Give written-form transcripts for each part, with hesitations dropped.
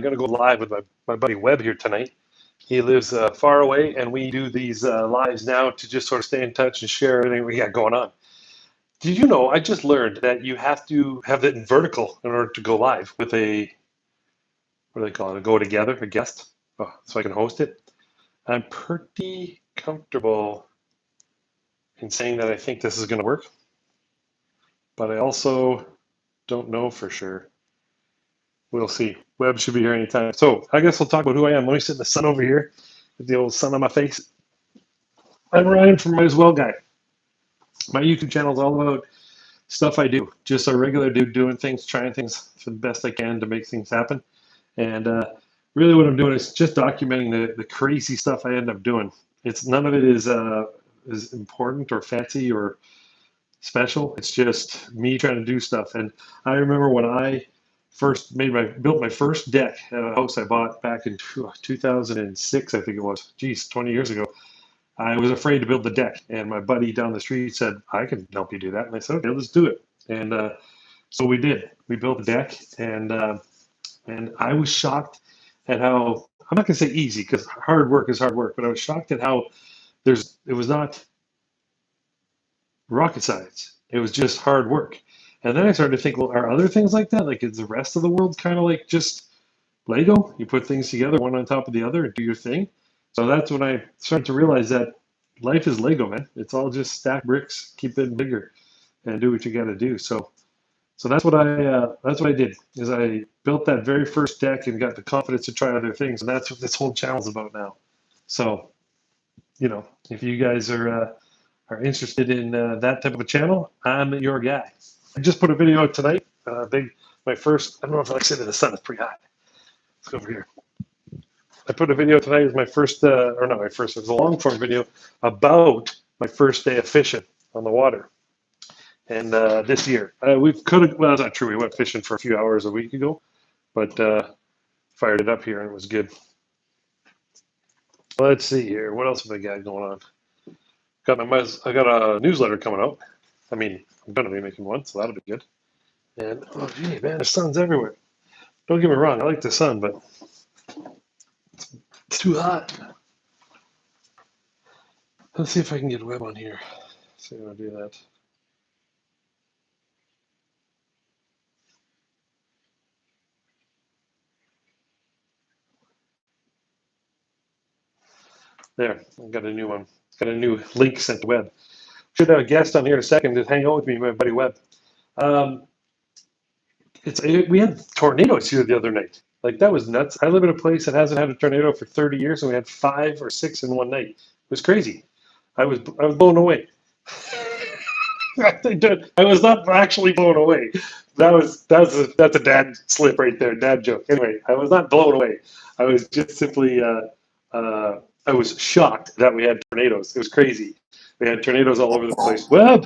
going to go live with my buddy Webb here tonight. He lives far away, and we do these lives now to just sort of stay in touch and share everything we got going on. Did you know? I just learned that you have to have it in vertical in order to go live with a, what do they call it? A go together, a guest, so I can host it. I'm pretty comfortable in saying that I think this is going to work, but I also don't know for sure. We'll see. Webb should be here anytime. So I guess we'll talk about who I am. Let me sit in the sun over here with the old sun on my face. I'm Ryan from Might As Well Guy. My YouTube channel is all about stuff I do. Just a regular dude doing things, trying things for the best I can to make things happen. And really what I'm doing is just documenting the crazy stuff I end up doing. It's none of it is important or fancy or special. It's just me trying to do stuff. And I remember when I first built my first deck at a house I bought back in 2006, I think it was. Geez, 20 years ago. I was afraid to build the deck, and my buddy down the street said, "I can help you do that." And I said, "Okay, let's do it." And so we did. We built the deck, and I was shocked at how, I'm not going to say easy because hard work is hard work, but I was shocked at how it was not rocket science. It was just hard work. And then I started to think, well, are other things like that? Like, is the rest of the world kind of like just Lego? You put things together one on top of the other and do your thing. So that's when I started to realize that life is Lego, man. It's all just stack bricks, keep it bigger, and do what you got to do. So that's what I did. Is I built that very first deck and got the confidence to try other things, and that's what this whole channel is about now. So, if you guys are interested in that type of a channel, I'm your guy. I just put a video out tonight. My first. I don't know if I like sitting in the sun. It's pretty hot. Let's go over here. I put a video tonight as my first, or not my first. It was a long form video about my first day of fishing on the water. And this year, we could have. Well, that's not true. We went fishing for a few hours a week ago, but fired it up here and it was good. Let's see here. What else have I got going on? I got a newsletter coming out. I mean, I'm going to be making one, so that'll be good. And oh, gee, man, the sun's everywhere. Don't get me wrong, I like the sun, but it's too hot. Let's see if I can get Webb on here. See how I do that. There, I got a new one. Got a new link sent to Webb. Should have a guest on here in a second to hang out with me, my buddy Webb. Um, we had tornadoes here the other night. Like that was nuts. I live in a place that hasn't had a tornado for 30 years, and we had 5 or 6 in one night. It was crazy. I was blown away. I was not actually blown away. That's a dad slip right there, dad joke. Anyway, I was not blown away. I was just simply I was shocked that we had tornadoes. It was crazy. We had tornadoes all over the place. Webb,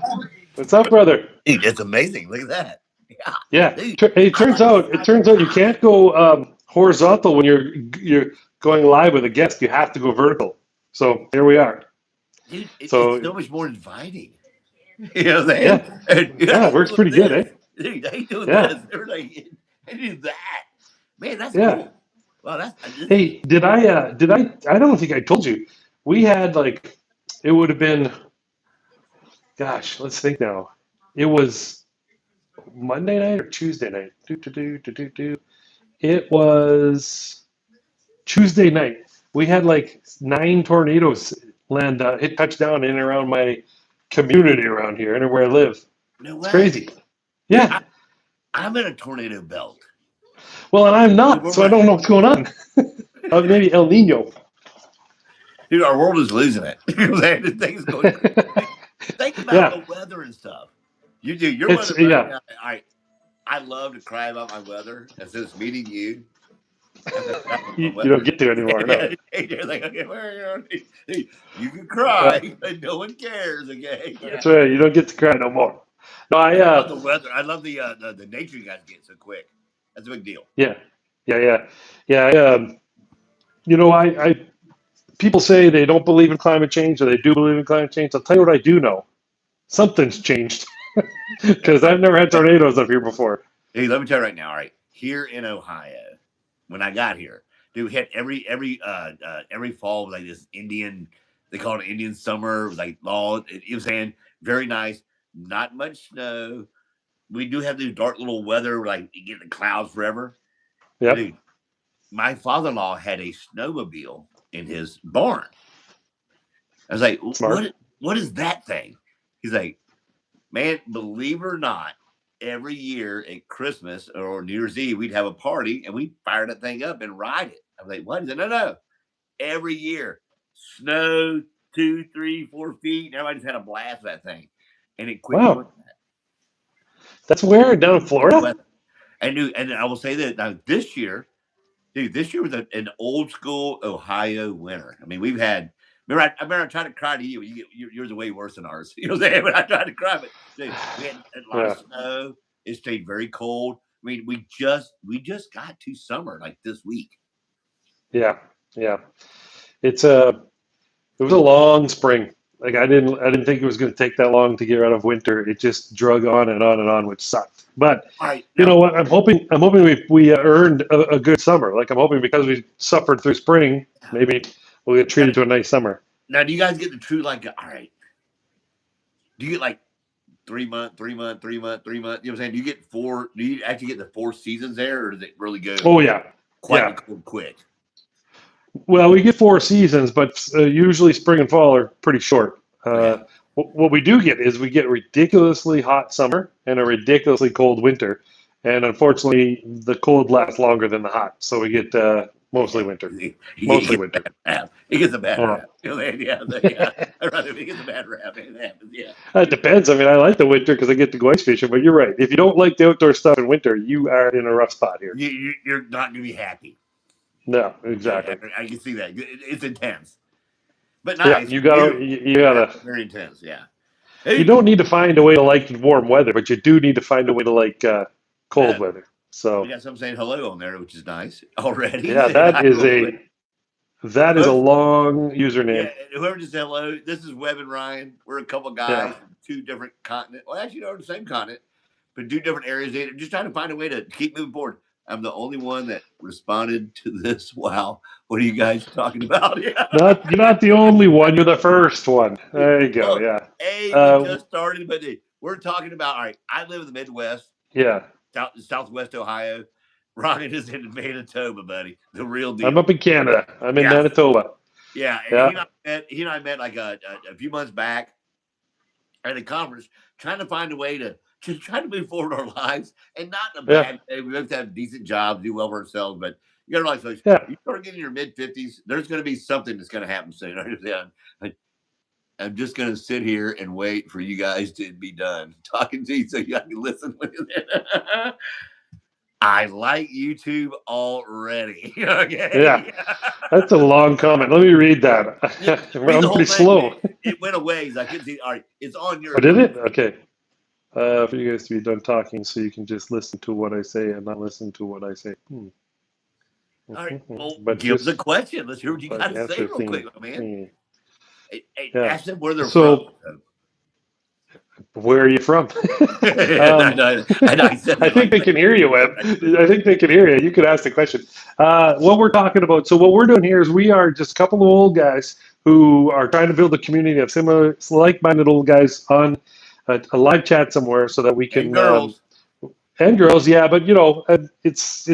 what's up, brother? Dude, that's amazing. Look at that. Yeah. Dude, It turns out you can't go horizontal when you're going live with a guest. You have to go vertical. So here we are. dude, it's So so much more inviting. You know what I'm yeah, saying? And, yeah, it hey, works doing pretty good, eh? this. Dude, they doing Yeah, this. They're like, they do that. Man, that's yeah. cool. Well, this is, Hey, I don't think I told you. We had like, it would have been, gosh, let's think now. It was Monday night or Tuesday night. Do. It was Tuesday night. We had like 9 tornadoes hit touchdown in and around my community around here and where I live. no It's way. crazy. Dude, Yeah. I'm in a tornado belt. Well, and I'm Dude, not, where so I my, don't know what's going on. Maybe El Nino. dude, our world is losing it. You know what I'm saying? This thing's going crazy. Think about Yeah. the weather and stuff. You do your It's weather better. yeah. I love to cry about my weather. And since meeting you, I'm gonna cry about my You don't weather. get to anymore. No. You're like, okay, where are you? Hey, you can Yeah. cry, but no one cares. Okay, That's yeah. right. You don't get to cry no more. No, And I love the weather. I love the nature you guys get so quick. That's a big deal. yeah, yeah. I people say they don't believe in climate change or they do believe in climate change. I'll tell you what I do know. Something's changed because I've never had tornadoes up here before. Hey, let me tell you right now. All right, here in Ohio, when I got here. Dude, we had every fall like this Indian. They call it Indian summer. It was like all it was saying very nice. Not much snow. We do have these dark little weather, like you get the clouds forever. But Yep. dude, my father-in-law had a snowmobile in his barn. I was like, Smart. what is that thing? He's like, man, believe it or not, every year at Christmas or New Year's Eve, we'd have a party and we'd fire that thing up and ride it. I was like, what? He said, no. Every year, snow 2, 3, 4 feet, and everybody just had a blast with that thing. And it quit doing Wow. That's where down in that Florida. weather. And I will say that now this year, dude, this year was an old school Ohio winter. I mean, we've had. I remember I tried to cry to you. Yours are way worse than ours. You know what I'm saying? But I tried to cry. But dude, we had a lot of Yeah. snow. It stayed very cold. I mean, we just got to summer like this week. Yeah. Yeah. It's it was a long spring. Like I didn't think it was going to take that long to get out of winter. It just drug on and on and on, which sucked. But All right, you now, know what? I'm hoping we earned a good summer. Like I'm hoping because we suffered through spring, maybe we'll get now, treated to a nice summer. now, do you guys get the true like? All right, do you get like 3 month, 3 month, 3 month, 3 month? You know what I'm saying? Do you get four? Do you actually get the 4 seasons there, or does it really go Oh yeah, quite yeah. the cold quick? Well, we get 4 seasons, but usually spring and fall are pretty short. Okay. What we do get is we get a ridiculously hot summer and a ridiculously cold winter, and unfortunately, the cold lasts longer than the hot, so we get mostly Yeah, winter. he Mostly gets a winter. bad rap. He gets a bad Uh, rap. You know, man, yeah. I'd rather he gets a bad rap. It happens. Yeah, it depends. I mean, I like the winter because I get to go ice fishing, but you're right. If you don't like the outdoor stuff in winter, you are in a rough spot here. you're not gonna be happy. No, Yeah, exactly. I can see that. It's intense, but Yeah, nice, you gotta, beautiful. you Yeah, gotta. very intense. Yeah. You Hey, don't need to find a way to like warm weather, but you do need to find a way to like cold uh, weather. we So got some saying hello on there, which is nice already. yeah, Saying hi real quick. that is a Folks, long yeah, username. whoever just said hello, this is Webb and Ryan. We're a couple Yeah, guys from two different continents. Well, actually, they're the same continent, but two different areas. They're just trying to find a way to keep moving forward. I'm the only one that responded to this. Wow, what are you guys talking about? Yeah. not you're not the only one. You're the first one. There you go. Well, Yeah, A, we uh, just started, but we're talking about. All right, I live in the Midwest, yeah. Southwest Ohio. Ryan is in Manitoba, buddy. The real I'm deal. up in Canada. I'm in Yeah, Manitoba. yeah. And Yeah, he and I met like a few months back at a conference, trying to find a way to just try to move forward our lives, and not in a yeah, bad way. We both have decent jobs, do well for ourselves, but you got to realize, folks, yeah, you start getting in your mid 50s, there's going to be something that's going to happen soon. I'm just going to sit here and wait for you guys to be done talking to you so you can listen. I like YouTube already. yeah. Okay. That's a long comment. Let me read that. Yeah, read the I'm whole pretty thing. slow. It went a ways. I couldn't see. All right, it's on Oh, yours. did it? Okay. For you guys to be done talking, so you can just listen to what I say and not listen to what I say. All right. Well, But give us a just question. Let's hear what you got but to say answer real quick, theme. my man. Hmm. Hey, Yeah. ask them where they're from. So where are you from? I um, know. I said I that think like they can hear you, Webb. that. I think they can hear you. You could ask the question. What we're talking about. So what we're doing here is we are just a couple of old guys who are trying to build a community of similar, like-minded old guys on a live chat somewhere, so that we And can girls. and girls, yeah. But you know, it's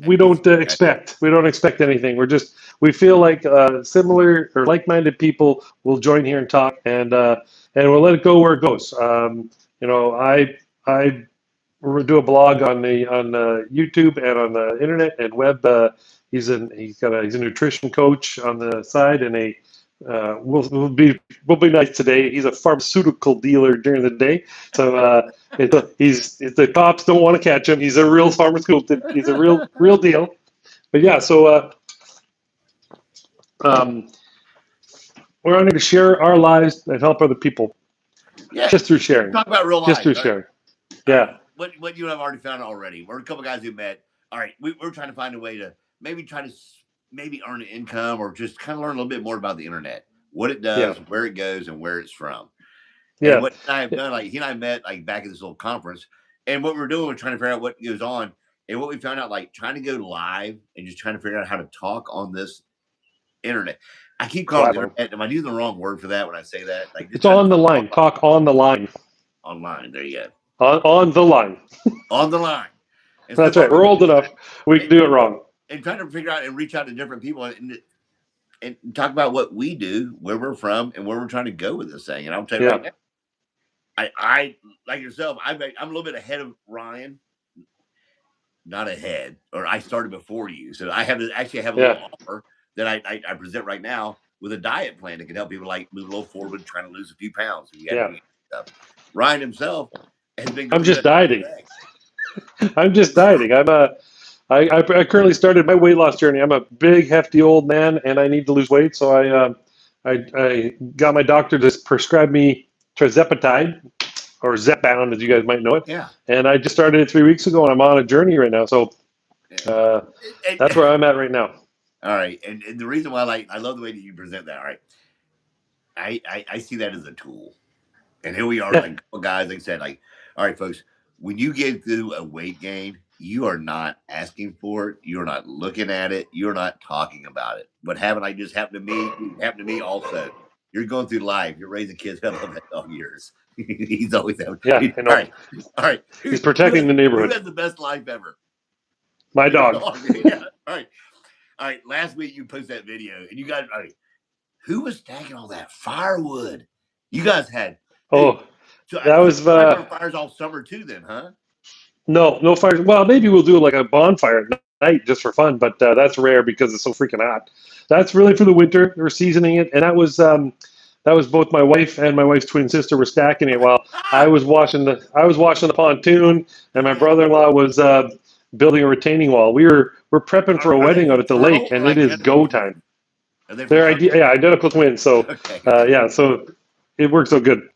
we It's don't expect anything. We feel like similar or like-minded people will join here and talk, and we'll let it go where it goes. You know, I do a blog on the on YouTube and on the internet and web. He's a nutrition coach on the side and a we'll be nice today. He's a pharmaceutical dealer during the day, so the cops don't want to catch him. He's a real pharmaceutical. He's a real deal. But yeah, so um, we're on here to share our lives and help other people Yeah. just through sharing, Talk about real just life. through All right. sharing. All right. Yeah, What you have already found already. We're a couple guys who met. All right. We're trying to find a way to maybe try to maybe earn an income or just kind of learn a little bit more about the internet, what it yeah, does, where it goes, and where it's from. And yeah, what I have done, like he and I met like back at this little conference, and what we're doing, we're trying to figure out what goes on. And what we found out, like trying to go live and just trying to figure out how to talk on this internet. I keep calling it the Platform. internet. Am I using the wrong word for that when I say that? Like just It's trying to on the line. Talk on the line. online. There you go. On the line. On the line. And so That's far right. we've We're been old doing enough. that. We can do it wrong. And trying to figure out and reach out to different people and talk about what we do, where we're from, and where we're trying to go with this thing. And I'll tell you right Yeah. now, I like yourself. I'm a little bit ahead of Ryan, not ahead, or I started before you. So I have actually have a Yeah. little offer that I present right now with a diet plan that can help people like move a little forward, trying to lose a few pounds. If you got Yeah. stuff. Ryan himself has been I'm going through just that same dieting. thing. I'm just dieting. I currently started my weight loss journey. I'm a big, hefty old man, and I need to lose weight. So I got my doctor to prescribe me tirzepatide, or Zepbound, as you guys might know it. Yeah. And I just started it 3 weeks ago, and I'm on a journey right now. So uh, that's where I'm at right now. All right, and the reason why I love the way that you present that. All right, I see that as a tool, and here we are, Yeah. like a couple guys. Like I said, like, all right, folks, when you get through a weight gain, you are not asking for it. You're not looking at it. You're not talking about it. What happened? Like just happened to me. Happened to me also. You're going through life. You're raising kids. I love that dog of yours. He's always having. Yeah, I All know. right, all right. He's protecting the Who neighborhood. has the best life ever? My Your dog. dog. Yeah. All right. All right. Last week you posted that video, and you guys. All right, who was stacking all that firewood? You guys had. Oh, So that was fires all summer too, then, huh? no fire. Well, maybe we'll do like a bonfire at night just for fun, but that's rare because it's so freaking hot. That's really for the winter. We're seasoning it, and that was both my wife and my wife's twin sister were stacking it while I was washing the pontoon, and my brother-in-law was building a retaining wall. We're prepping for a Are they wedding out at the lake, fraternal and or it is identical go twins? time. Are they They're fraternal? identical twins, so Okay. yeah, so it works so good.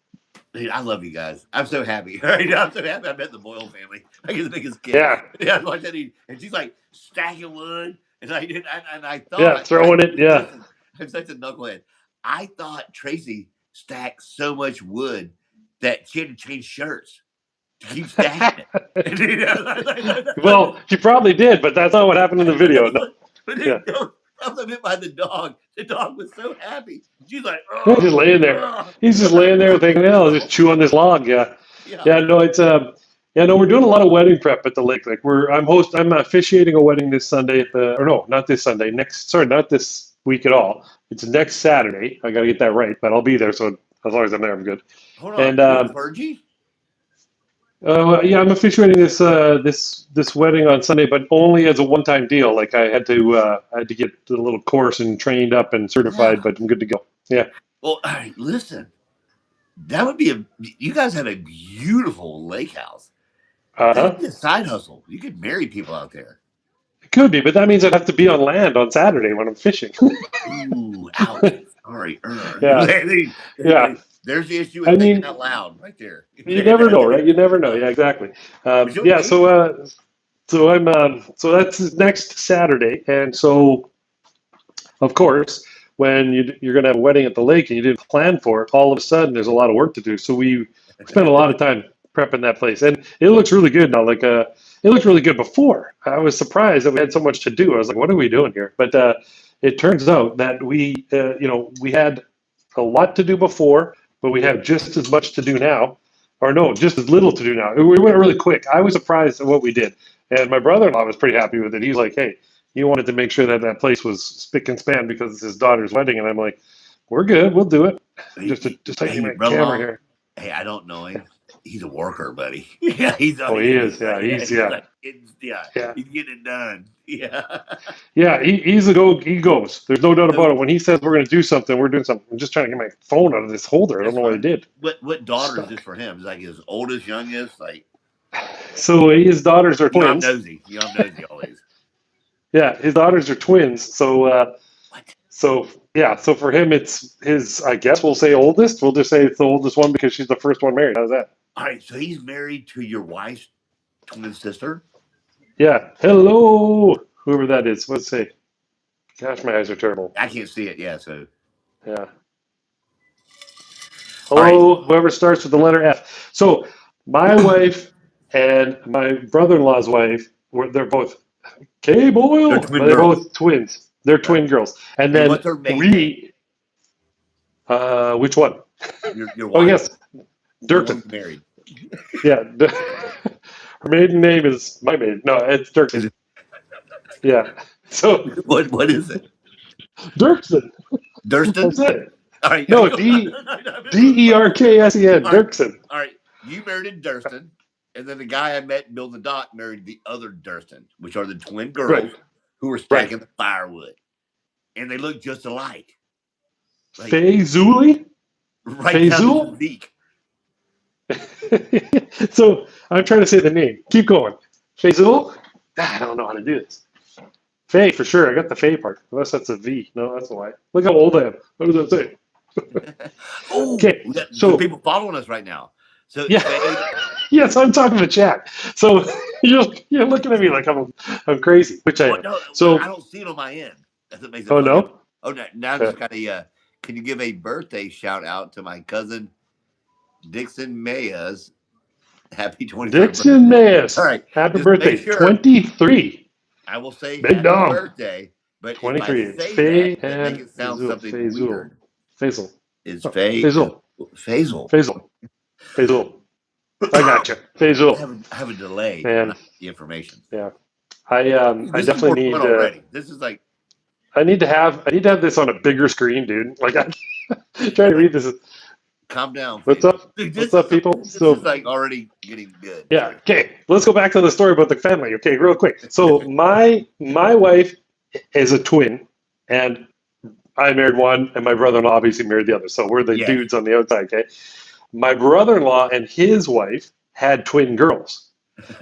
Dude, I love you guys. I'm so happy. Right? I'm so happy I met the Boyle family. I get the biggest kid. Yeah, Yeah, I watched that. And she's like stacking wood. And I did, and I yeah, thought, throwing it. Yeah. listen, I'm such a knucklehead. I thought Tracy stacked so much wood that she had to change shirts to keep stacking it. Well, she probably did, but that's not what happened in the video. No. But Yeah. I'm a bit by the dog. The dog was so happy. She's like, He's just laying there. He's just laying there thinking, "Hell, I'll just chew on this log." Yeah, yeah. yeah. No, it's yeah, no. We're doing a lot of wedding prep at the lake. Like I'm officiating a wedding this Sunday at the, or no, not this Sunday. Not this week at all. It's next Saturday. I got to get that right, but I'll be there. So as long as I'm there, I'm good. Hold on, And you're clergy? yeah, I'm officiating this wedding on Sunday, but only as a one-time deal. Like I had to get a little course and trained up and certified, Yeah. but I'm good to go. Yeah. Well, all right, listen. That would be you guys have a beautiful lake house. That Uh-huh. could be a side hustle. You could marry people out there. It could be, but that means I'd have to be on land on Saturday when I'm fishing. Ooh, ouch. Sorry. Yeah. Yeah. There's the issue I with thinking mean, out loud right there. you never know, right? You never know. Yeah, exactly. Was you Yeah. okay? So I'm so that's next Saturday, and so of course, when you're going to have a wedding at the lake and you didn't plan for it, all of a sudden there's a lot of work to do. So we spent a lot of time prepping that place, and it looks really good now. Like it looked really good before. I was surprised that we had so much to do. I was like, what are we doing here? But it turns out that we had a lot to do before, but we have just as much to do now, or no, just as little to do now. We went really quick. I was surprised at what we did, and my brother-in-law was pretty happy with it. He's like, hey. He wanted to make sure that that place was spick and span because it's his daughter's wedding, and I'm like, "We're good, we'll do it." Just taking my camera here. Hey, I don't know him. He's a worker, buddy. Yeah, he's. Oh, he is. Yeah, he's getting it done. Yeah. Yeah, he's a go. He goes. There's no doubt about it. When he says we're going to do something, we're doing something. I'm just trying to get my phone out of this holder. I don't know what I did. What daughter is this for him? Is like his oldest, youngest, like. So his daughters are twins. You know, I'm nosy always. Yeah, his daughters are twins. So, so for him, it's his. I guess we'll say oldest. We'll just say it's the oldest one because she's the first one married. How's that? All right, so he's married to your wife's twin sister. Yeah. Hello, whoever that is. Let's see. Gosh, my eyes are terrible. I can't see it. Yeah. So. Yeah. Hello, whoever starts with the letter F. So my wife and my brother-in-law's wife they're both K They're Boyle, twin but they're girls. both twins. They're Right. twin girls. And And then what's her maiden name? we, which one? Your Oh wife, yes, the one Dirksen. you married. Yeah, her maiden name is my maiden. No, it's Is Dirksen. it, Yeah. So what is it? Dirksen. Durston? That's it. All right. No, Go Derksen. all right. Dirksen. All right. You married Durston, and then the guy I met in Bill the Dock married the other Durston, which are the twin Right. girls who were Right. stacking the firewood. And they look just alike. Like, Fazuli? right down to Fazul? physique. So I'm trying to say the name. Keep going. Fazul? I don't know how to do this. Fay for sure. I got the Fay part. Unless that's a V. No, that's a Y. Look how old I am. What does that say? Oh, Okay. we got some So people following us right now. So yeah. Faye, Yes, I'm talking to chat. So you're looking at me like I'm crazy, which I well, am. no, So I don't see it on my end. That's what makes it oh funny. no. Oh, now I just got a. Can you give a birthday shout out to my cousin Dixon Mayas? Happy 23rd Dixon birthday. Mayes. All right, Happy just birthday. make sure 23. I will say Big happy dog. birthday, but if I 23. say Fay that make and it sound Fazul. something weird. Faisal. Is Oh, Faye Faisal. Faisal? Faisal. I got you. Faisal. I have a delay Man. when I get the information. Yeah. This I is definitely more need fun already. This is like I need to have this on a bigger screen, dude. Like I'm trying to read this. calm down, What's Faisal. up? Dude, What's up, people? this So is like already getting good. yeah, okay. Let's go back to the story about the family. Okay, real quick. So my wife is a twin, and I married one, and my brother-in-law obviously married the other. So we're the Yes. dudes on the outside. Okay. My brother-in-law and his wife had twin girls.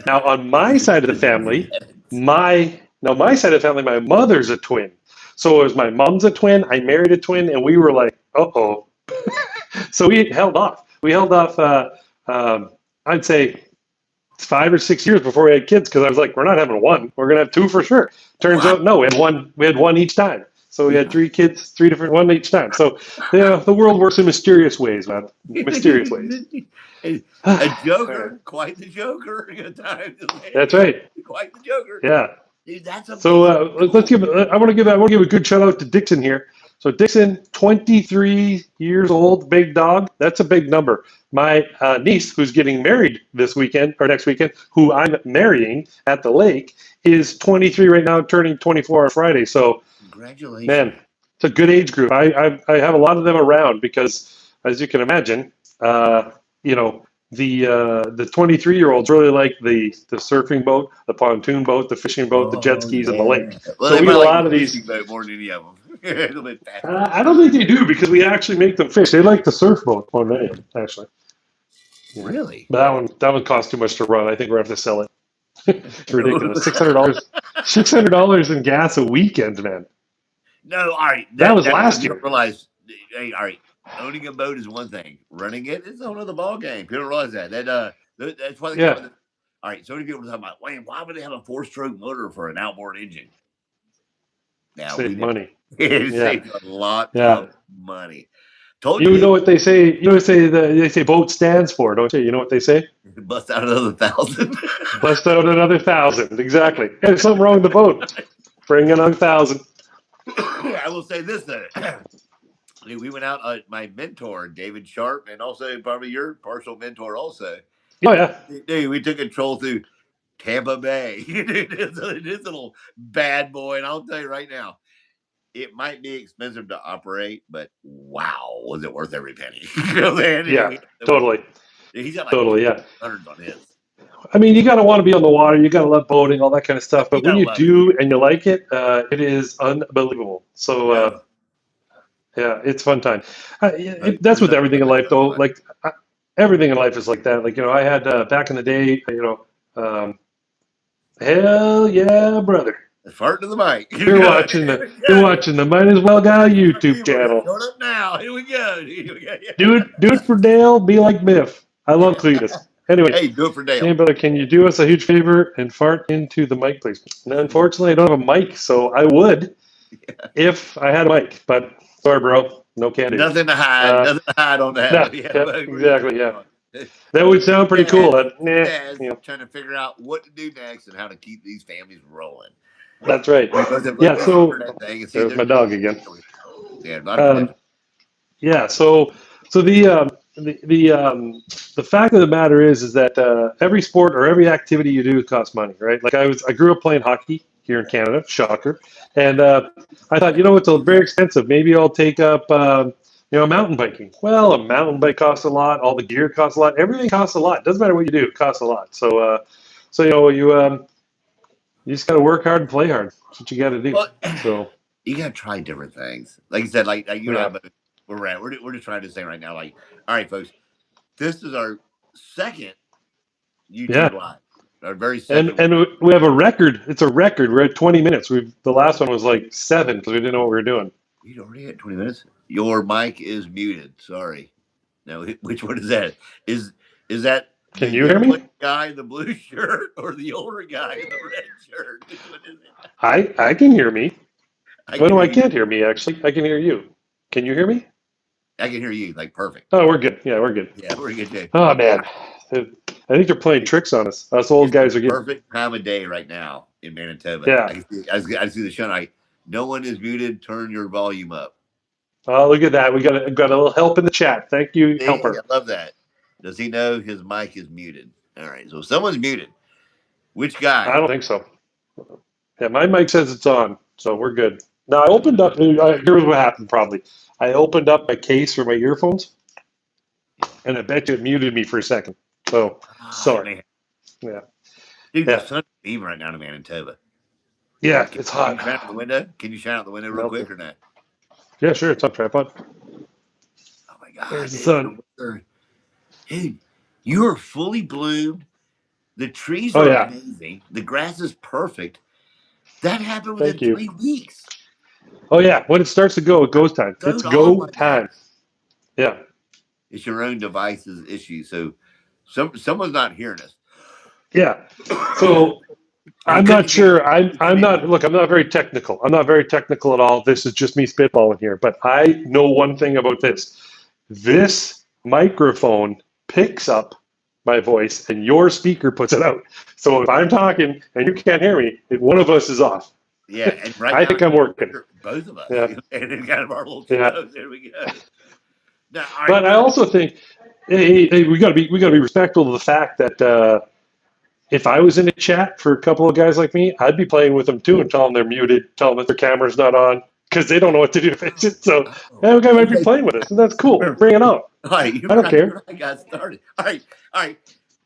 Now on my side of the family, my mother's a twin. So it was my mom's a twin. I married a twin, and we were like, uh-oh. So we held off. We held off. I'd say 5 or 6 years before we had kids because I was like, we're not having one. We're gonna have two for sure. Turns out, no, we had one. We had one each time. So we had 3 kids, 3 different one each time. So yeah, the world works in mysterious ways, man. Mysterious ways. A joker, quite the joker. That's right. Quite the joker. Yeah. Dude, that's amazing. So let's give. I want to give a good shout out to Dixon here. So Dixon, 23 years old, big dog. That's a big number. My niece, who's getting married this weekend or next weekend, who I'm marrying at the lake, is 23 right now, turning 24 on Friday. So, congratulations, man, it's a good age group. I have a lot of them around because, as you can imagine, you know, the 23-year-olds really like the surfing boat, the pontoon boat, the fishing boat, the jet skis, and the lake. Well, So they we might have a like lot the of these. fishing boat more than any of them. A little bit faster. I don't think they do because we actually make them fish. They like the surf boat more than anything, actually. Yeah. Really? But that one costs too much to run. I think we're gonna have to sell it. It's ridiculous. $600 in gas a weekend, man. No, all right. That was last you year. don't realize. Hey, all right. Owning a boat is one thing. Running it is a whole other ball game. People don't realize that. That's why they Yeah. come with all right. So many people are talking about, Wayne, why would they have a 4-stroke motor for an outboard engine? Now Save money. It Yeah. saves a lot Yeah. of money. Told You know what they say? You know what they say boat stands for, don't you? You know what they say? bust out another 1,000. Bust out another 1,000. Exactly. Hey, there's something wrong with the boat. Bring another 1,000. I will say this though. We went out. My mentor, David Sharp, and also probably your partial mentor, also. Oh yeah. Dude, we took a troll through Tampa Bay. This little bad boy, and I'll tell you right now, it might be expensive to operate, but wow, was it worth every penny? Man, Yeah. Totally. He's got like Totally. Yeah. hundreds on his. I mean, you gotta want to be on the water. You gotta love boating, all that kind of stuff. But when you do and you like it, it is unbelievable. So yeah, it's fun time. That's with everything in life, though. Like everything in life is like that. Like I had back in the day. Hell yeah, brother. Fart to the mic. You're watching the Might As Well Guy YouTube channel. Going up now. Here we go. Do it for Dale. Be like Biff. I love Cletus. Anyway, hey, do it for Dale. Hey, brother, can you do us a huge favor and fart into the mic, please? And unfortunately, I don't have a mic, so I would if I had a mic. But sorry, bro, no can do. Nothing to hide. Nothing to hide on that. No, exactly. Yeah. That would sound pretty cool. Dad, But, Dad's trying to figure out what to do next and how to keep these families rolling. that's right. We both have Yeah. listen for So that thing and see there's my dog again. Yeah, not Um, yeah. So the fact of the matter is that every sport or every activity you do costs money, right? Like I grew up playing hockey here in Canada, shocker, and I thought, it's very expensive. Maybe I'll take up mountain biking. Well, a mountain bike costs a lot. All the gear costs a lot. Everything costs a lot. It doesn't matter what you do; it costs a lot. So you just got to work hard and play hard. That's what you got to do. Well, So you got to try different things. Like you said, like you and I, yeah, we're just trying to say right now, like, all right, folks, this is our second YouTube yeah. live. Our very And second. and we have a record. It's a record. We're at 20 minutes. The last one was like 7 because we didn't know what we were doing. You already had 20 minutes. Your mic is muted. Sorry. No, which one is that? Is that the Can you hear young me? guy in the blue shirt or the older guy in the red shirt? Which one is it? I can hear me. I Well, can no, hear I you. can't hear me actually. I can hear you. Can you hear me? I can hear you. Like perfect. Oh, we're good. Yeah, we're good. Yeah, we're good. Shape. Oh man, I think they're playing tricks on us. Us old It's guys the are getting. perfect time of day right now in Manitoba. Yeah. I see the show. No one is muted. Turn your volume up. Oh, look at that. We got a little help in the chat. Thank you, See, helper. I love that. Does he know his mic is muted? All right, so someone's muted. Which I guy? don't think so. Yeah, my mic says it's on, so we're good. Now I opened up. Here's what happened. Probably I opened up my case for my earphones, and I bet you it muted me for a second. So sorry. Yeah. Dude, Yeah. the sun's beaming right now in Manitoba. Yeah, it's hot. Can you shine out the window? Can you shine out the window real quick or not? Yeah, sure. It's on tripod. Oh my god! There's the sun. Dude, you are fully bloomed. The trees Oh are yeah. amazing. The grass is perfect. That happened within Thank you. 3 weeks. Oh yeah. When it starts to go, it goes time. It's go time. Yeah. It's your own device's issue. So someone's not hearing us. Yeah. So I'm not sure. I'm not. Look, I'm not very technical. I'm not very technical at all. This is just me spitballing here. But I know one thing about this. This microphone picks up my voice, and your speaker puts it out. So if I'm talking and you can't hear me, one of us is off. Yeah, and right I now, think I'm working. Both of us. Yeah. And it's kind of our little There we go. Now, but I also think hey, we got to be respectful of the fact that if I was in a chat for a couple of guys like me, I'd be playing with them too and tell them they're muted, tell them that their camera's not on because they don't know what to do to fix it. So that guy might be playing with us, and that's cool. Bring it on. All right, I don't care. I got started. All right.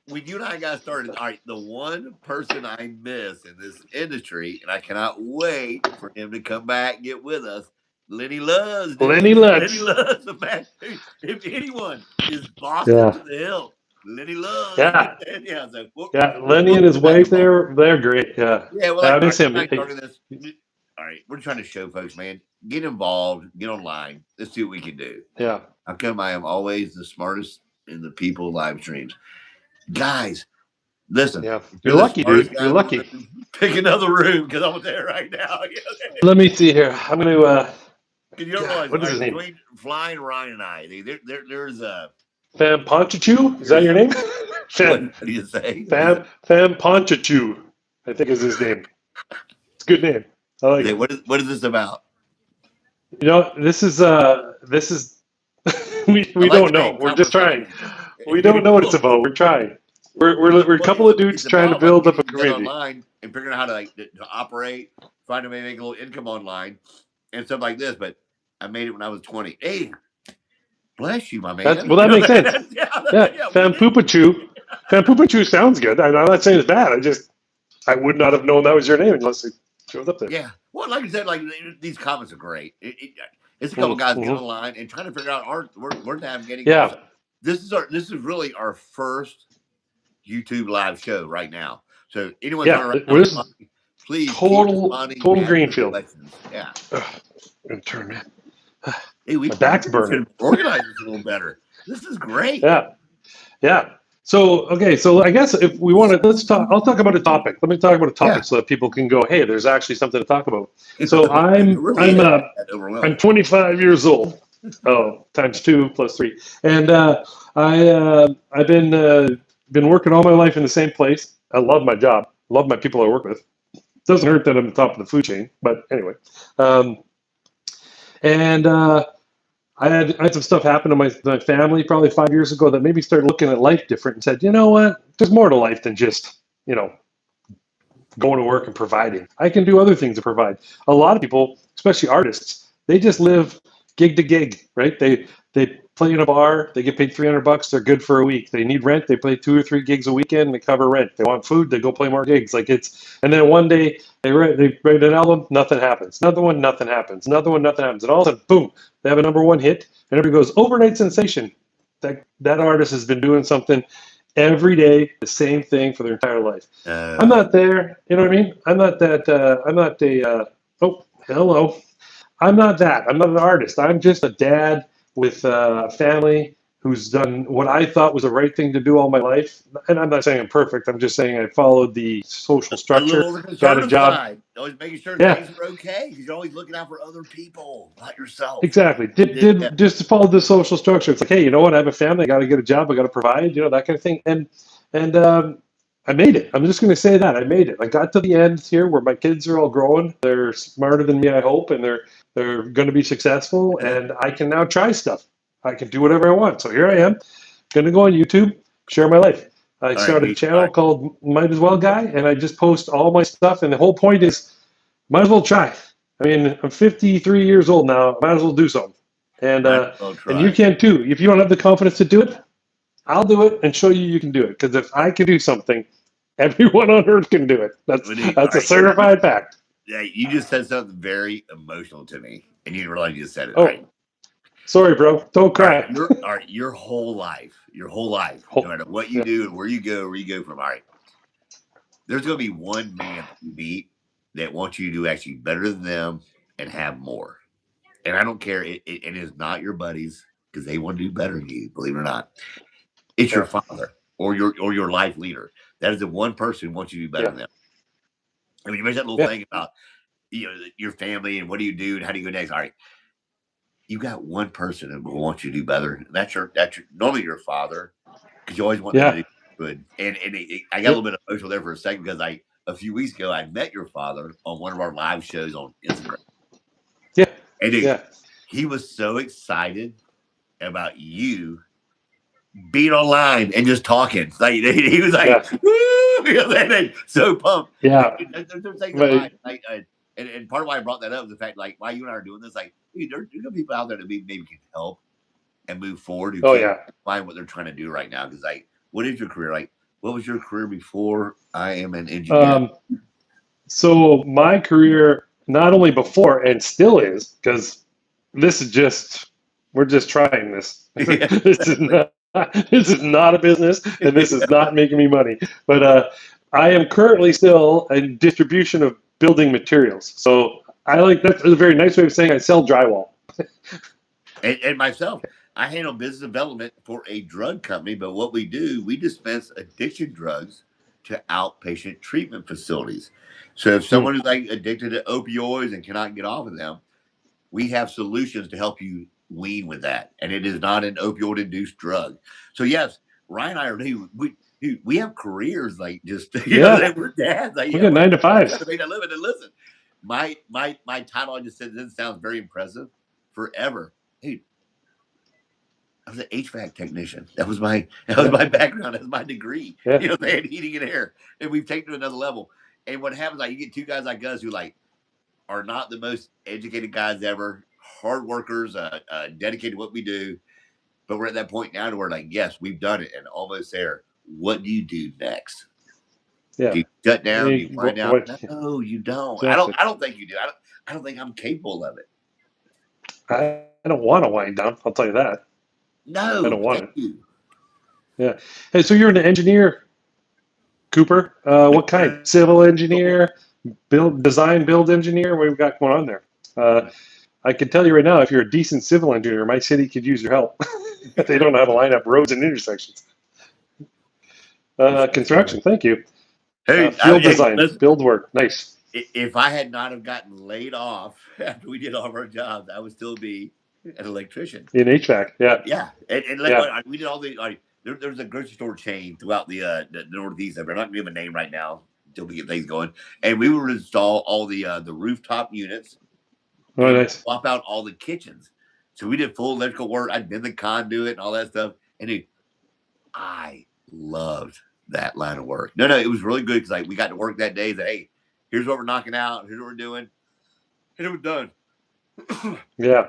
When you and I got started, all right, the one person I miss in this industry, and I cannot wait for him to come back and get with us, Lenny Lutz. Lenny Lutz. Lenny Lutz, man. If anyone is Boston to the hill, Lenny Lutz. Yeah. Yeah, Lenny and his wife, they're great. Yeah. Yeah, well, I miss him. All right, we're trying to show folks, man, get involved, get online. Let's see what we can do. Yeah. How come I am always the smartest in the people live streams? Guys, listen. Yeah. You're lucky, dude. You're lucky. Pick another room because I'm there right now. Let me see here. I'm going to. You don't realize, what is his name? Between Flying Ryan and I, there's a. Fam Ponchachu? Is that your name? What do you say? Fam Ponchachu, I think is his name. It's a good name. I like it. What is this about? This is we don't know. We're just trying. We don't know what it's about. We're trying. We're a couple of dudes trying to build up a community online and figuring out how to to operate, find a way to make a little income online, and stuff like this. But I made it when I was 20. Hey, bless you, my man. That makes sense. Yeah. Fam Pupachu sounds good. I'm not saying it's bad. I would not have known that was your name unless it showed up there. Yeah. Well, like I said, these comments are great. It's a couple guys getting online and trying to figure out we're navigating. Yeah. This is really our first YouTube live show right now. So anyone please total greenfield. Yeah. Turn, man. Hey, my back's burning. Organize this a little better. This is great. Yeah. So I guess if we want to, I'll talk about a topic. Let me talk about a topic so that people can go, hey, there's actually something to talk about. So I'm 25 years old. Oh, times two plus three. And I've been working all my life in the same place. I love my job. Love my people I work with. Doesn't hurt that I'm the top of the food chain, but anyway. Um, and I had some stuff happen to my family probably 5 years ago that made me start looking at life different and said, you know what? There's more to life than just, going to work and providing. I can do other things to provide. A lot of people, especially artists, they just live gig to gig, right? They play in a bar, they get paid $300, they're good for a week. They need rent, they play 2 or 3 gigs a weekend, and they cover rent. They want food, they go play more gigs. And then one day they write an album, nothing happens. Another one, nothing happens. Another one, nothing happens. And all of a sudden, boom, they have a #1 hit, and everybody goes, overnight sensation. That artist has been doing something every day, the same thing for their entire life. I'm not there. You know what I mean? I'm not that. I'm not a. Oh, hello. I'm not that. I'm not an artist. I'm just a dad with a family who's done what I thought was the right thing to do all my life. And I'm not saying I'm perfect. I'm just saying I followed the social A little structure, on the got a conservative job. side, always making sure Yeah, things are okay because you're always looking out for other people, not yourself. exactly. Did Yeah. did just follow the social structure. It's like, hey, you know what? I have a family. I got to get a job. I got to provide. That kind of thing. And I made it. I'm just going to say that I made it. I got to the end here where my kids are all growing. They're smarter than me, I hope, and they're going to be successful. And I can now try stuff. I can do whatever I want. So here I am, going to go on YouTube, share my life. I All right, started a hey, all channel right. called Might As Well Guy, and I just post all my stuff. And the whole point is, might as well try. I mean, I'm 53 years old now. Might as well do something. And Might as uh, well and you try. can too. If you don't have the confidence to do it, I'll do it and show you you can do it. Because if I can do something, everyone on earth can do it. That's All that's a right. certified fact. Yeah, you just said something very emotional to me, and you didn't realize you just said it. All right. Oh, sorry, bro. Don't All right. cry. Your whole life, no Oh, matter what you yeah, do and where you go from. All right. There's going to be one man that you meet that wants you to do actually better than them and have more. And I don't care. It is not your buddies because they want to do better than you. Believe it or not, it's your yeah, father or your life leader. That is the one person who wants you to do better yeah, than them. I mean, you mentioned that little yeah, thing about your family and what do you do and how do you go next. All right, you got one person who wants you to do better. That's your normally your father because you always want them to yeah, do good. I got a little yep, bit emotional there for a second because a few weeks ago I met your father on one of our live shows on Instagram, yeah, and dude, yeah, he was so excited about you being online and just talking. Like he was like, yeah, woo, so pumped. yeah. There's things in But life, and part of why I brought that up is the fact, like, why you and I are doing this. Like, dude, there's people out there that maybe can help and move forward who oh can't yeah. find what they're trying to do right now. Because, like, what is your career? Like, what was your career before? I am an engineer. Um, so my career, not only before and still is, because this is just we're just trying this. Yeah, This is exactly. not this is not a business, and this is not making me money. But I am currently still in distribution of building materials. So I like that's a very nice way of saying I sell drywall. And myself, I handle business development for a drug company, but what we do, we dispense addiction drugs to outpatient treatment facilities. So if Hmm. someone is like addicted to opioids and cannot get off of them, we have solutions to help you wean with that. And it is not an opioid induced drug. So yes, Ryan and I are new. We have careers like just Yeah, that we're dads. Like, we yeah, got we're 9 to 5s. trying to make a living. And listen, my title I just said this sounds very impressive. Forever. Hey, I was an HVAC technician. That was Yeah, my background. That's my degree. yeah, They had heating and air, and we've taken it to another level. And what happens, like you get two guys like us who like are not the most educated guys ever, hard workers, dedicated to what we do. But we're at that point now to where like, yes, we've done it and almost there. What do you do next? yeah. Do you shut down? Do you wind down? What No, you don't. I don't. exactly? I don't think you do. I don't think I'm capable of it. I don't want to wind down. I'll tell you that. I No, don't want thank it. you. Yeah. Hey, so you're an engineer, Cooper. What kind? Civil engineer, build engineer. What have we got going on there? I can tell you right now, if you're a decent civil engineer, my city could use your help. They don't know how to line up roads and intersections. Construction. Thank you. Field Hey, design, listen. build work. Nice. If I had not have gotten laid off after we did all of our jobs, I would still be. an electrician. In HVAC. Yeah. Yeah, and like Yeah. we did all the there's a grocery store chain throughout the Northeast. I'm not gonna give a name right now until we get things going. And we would install all the rooftop units, and Oh, then nice. swap out all the kitchens. So we did full electrical work. I did the conduit and all that stuff. And dude, I loved that line of work. No, it was really good because like we got to work that day. That hey, here's what we're knocking out. Here's what we're doing, and it was done. Yeah.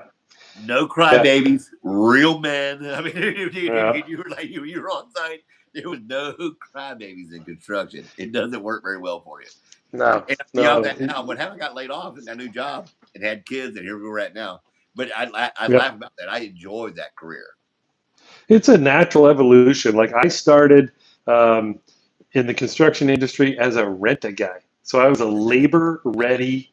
No Yeah. crybabies, real men. I mean, dude, Yeah. you were like you were on site. There was no crybabies in construction. It doesn't work very well for you. No. And beyond No. that, now, but having got laid off and got a new job and had kids, and here we're at now. But I Yeah. laugh about that. I enjoyed that career. It's a natural evolution. Like I started um, in the construction industry as a rent a guy. So I was a labor ready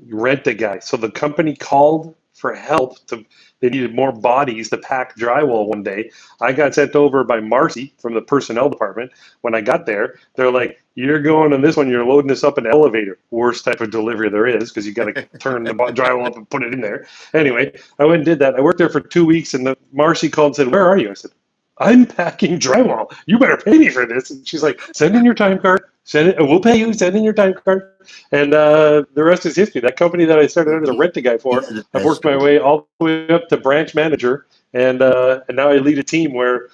rent a guy. So the company called for help to they needed more bodies to pack drywall one day. I got sent over by Marcy from the personnel department. When I got there, they're like, "You're going on this one. You're loading this up in an elevator." Worst type of delivery there is because you got to turn the drywall up and put it in there. Anyway, I went and did that. I worked there for 2 weeks, and the Marcy called and said, "Where are you?" I said, "I'm packing drywall. You better pay me for this." And she's like, "Send in your time card. Send it. We'll pay you. Send in your time card." And the rest is history. That company that I started as a rent a guy He for, has the I've best worked my story. way all the way up to branch manager, and now I lead a team where,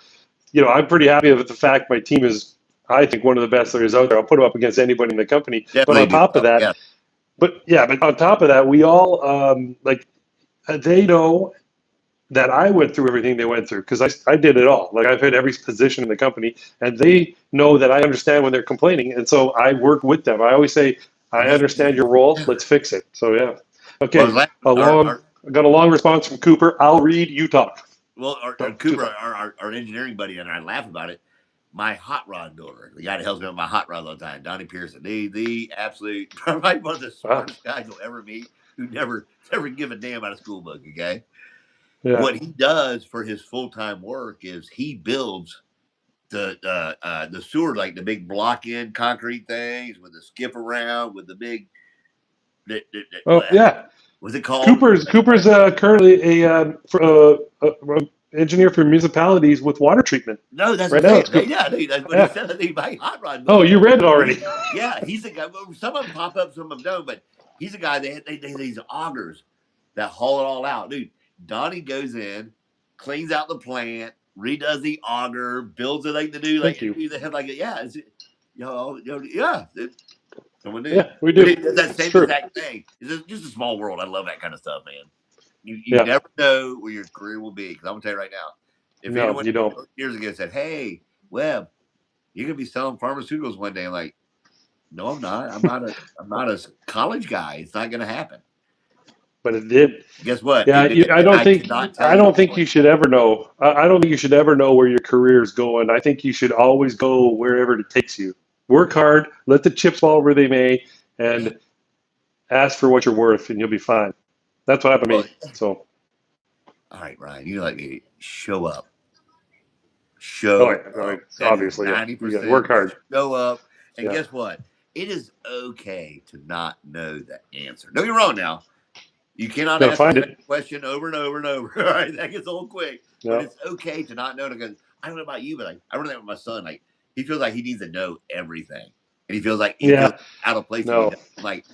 I'm pretty happy with the fact my team is, I think, one of the best there is out there. I'll put them up against anybody in the company. But Definitely on do top of well. that, Yeah. but on top of that, we all like they know that I went through everything they went through because I did it all. Like I've had every position in the company, and they know that I understand when they're complaining, and so I work with them. I always say, And "I understand your role. Let's fix it." So yeah, well, I was okay. laughing, I got a long response from Cooper. I'll read. You talk. our Too Cooper, long. our engineering buddy, and I laugh about it. My hot rod builder, the guy that helps me with my hot rod all the time, Donnie Pearson, the absolute, probably one of the Wow. smartest guys you'll ever meet, who never give a damn out of school book. Okay, Yeah. what he does for his full time work is he builds the sewer, like the big block in concrete things with the skip around with the big Oh yeah. what's it called? Cooper's currently engineer for municipalities with water treatment. No, that's Right what I'm now, saying. it's Cooper. Yeah, that's what he Yeah. said. He my hot rod Oh, builder. you read it already. He's the guy. Some of them pop up, some of them don't. But he's the guy. They these augers that haul it all out, dude. Donnie goes in, cleans out the plant, redoes the auger, builds it like the dude, Thank you. they have like yeah, yeah. Someone did. Yeah, we But do. it's that It's same true. exact thing. It's just a small world. I love that kind of stuff, man. You Yeah. never know where your career will be. Because I'm gonna tell you right now, if No, anyone you don't. years ago said, "Hey, Webb, you're gonna be selling pharmaceuticals one day," I'm like, "No, I'm not. I'm not a college guy. It's not gonna happen." But it did. Guess what? Yeah, It did, I and don't I think cannot tell I you the don't think point. you should ever know. I don't think you should ever know where your career is going. I think you should always go wherever it takes you. Work hard, let the chips fall where they may, and ask for what you're worth, and you'll be fine. That's what happened to Well, me. So, all right, Ryan, you like me. Show up. oh, Show yeah, up. That is obviously, yeah, you got to 90%. work hard. Show up. And Yeah, guess what? It is okay to not know the answer. Don't get me wrong now. You cannot got to ask the find same it. question over and over and over. All right, that gets old quick. But No, it's okay to not know because I don't know about you, but like I remember that with my son. Like he feels like he needs to know everything, and he feels yeah, out of place when he no, does. I'm like,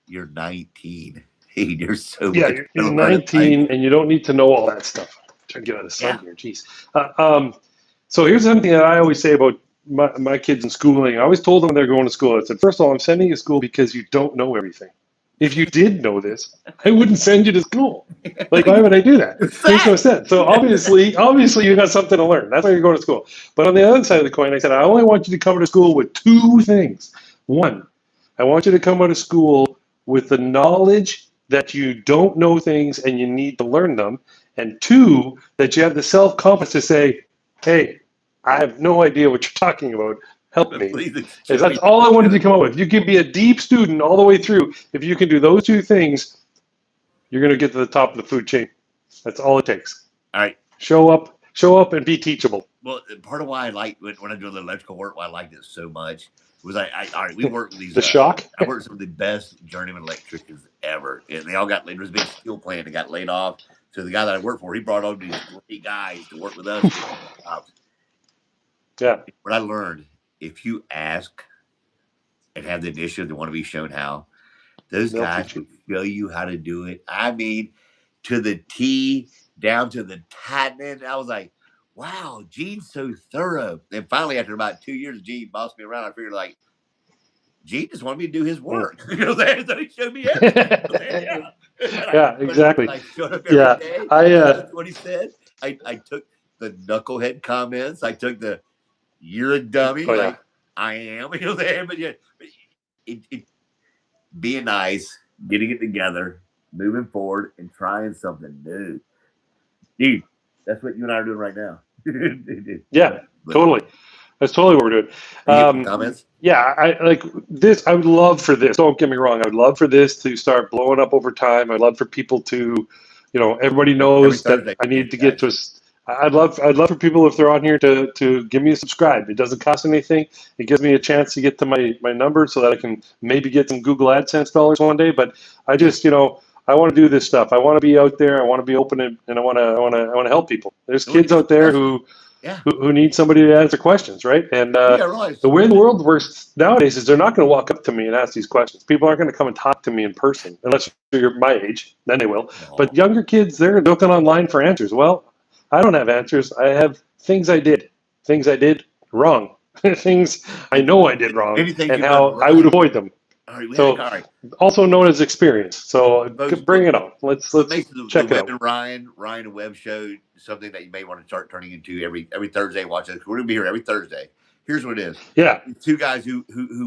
you're 19. Hey, there's so yeah. much to You're learn in life. 19, and you don't need to know all that stuff. Trying to get out of the sun Yeah, here. Jeez. Uh, um, So here's something that I always say about my kids in schooling. I always told them when they're going to school, I said, first of all, I'm sending you to school because you don't know everything. If you did know this, I wouldn't send you to school. Like, why would I do that? Makes no fact. sense. So obviously, you got something to learn. That's why you're going to school. But on the other side of the coin, I said, I only want you to come to school with two things. One, I want you to come out of school with the knowledge that you don't know things and you need to learn them. And two, that you have the self confidence to say, hey, I have no idea what you're talking about. Help But me. please Is show that's me. all I wanted to come up with. You can be a deep student all the way through. If you can do those two things, you're going to get to the top of the food chain. That's all it takes. All right. Show up, and be teachable. Well, part of why I like when I do the electrical work, why I liked it so much was all right. We work with these. The shock. I worked with some of the best journeyman electricians ever, and they all got. There was a big steel plant that got laid off. So the guy that I work for, he brought on these great guys to work with us. Yeah. What I learned, if you ask and have the initiative to want to be shown how, those They'll guys teach you. will show you how to do it. I mean, to the T, down to the tightening. I was like, wow, Gene's so thorough. And finally, after about 2 years, Gene bossed me around. I figured, like, Gene just wanted me to do his work. You know what I'm saying? So he showed me everything. Yeah. Yeah, exactly. I showed up every Yeah. day. I That's what he said. I took the knucklehead comments. I took the "you're a dummy," oh yeah. like I am. You know what I'm saying? But yeah, it being nice, getting it together, moving forward, and trying something new. Dude, that's what you and I are doing right now. Yeah, But totally. That's totally what we're doing. you get my comments? Yeah, I like this. I would love for this. Don't get me wrong. I would love for this to start blowing up over time. I'd love for people to, everybody Every knows that Thursday, I need to get to. guys. I'd love for people if they're on here to give me a subscribe. It doesn't cost anything. It gives me a chance to get to my number so that I can maybe get some Google AdSense dollars one day. But I just, I want to do this stuff. I want to be out there. I want to be open and I want to help people. There's You wanna kids get out there successful. Yeah. who need somebody to answer questions, right? And You got realize. the way the world works nowadays is they're not going to walk up to me and ask these questions. People aren't going to come and talk to me in person unless you're my age. Then they will. No. But younger kids, they're looking online for answers. Well, I don't have answers. I have things I did wrong, things I know I did wrong, Anything and you've how done right. I would avoid them. All right, So, all right. also known as experience. So bring it on. Let's What makes check the it Webb out. and Ryan and Webb show something that you may want to start turning into every Thursday. Watch it. We're gonna be here every Thursday. Here's what it is. Yeah. Two guys who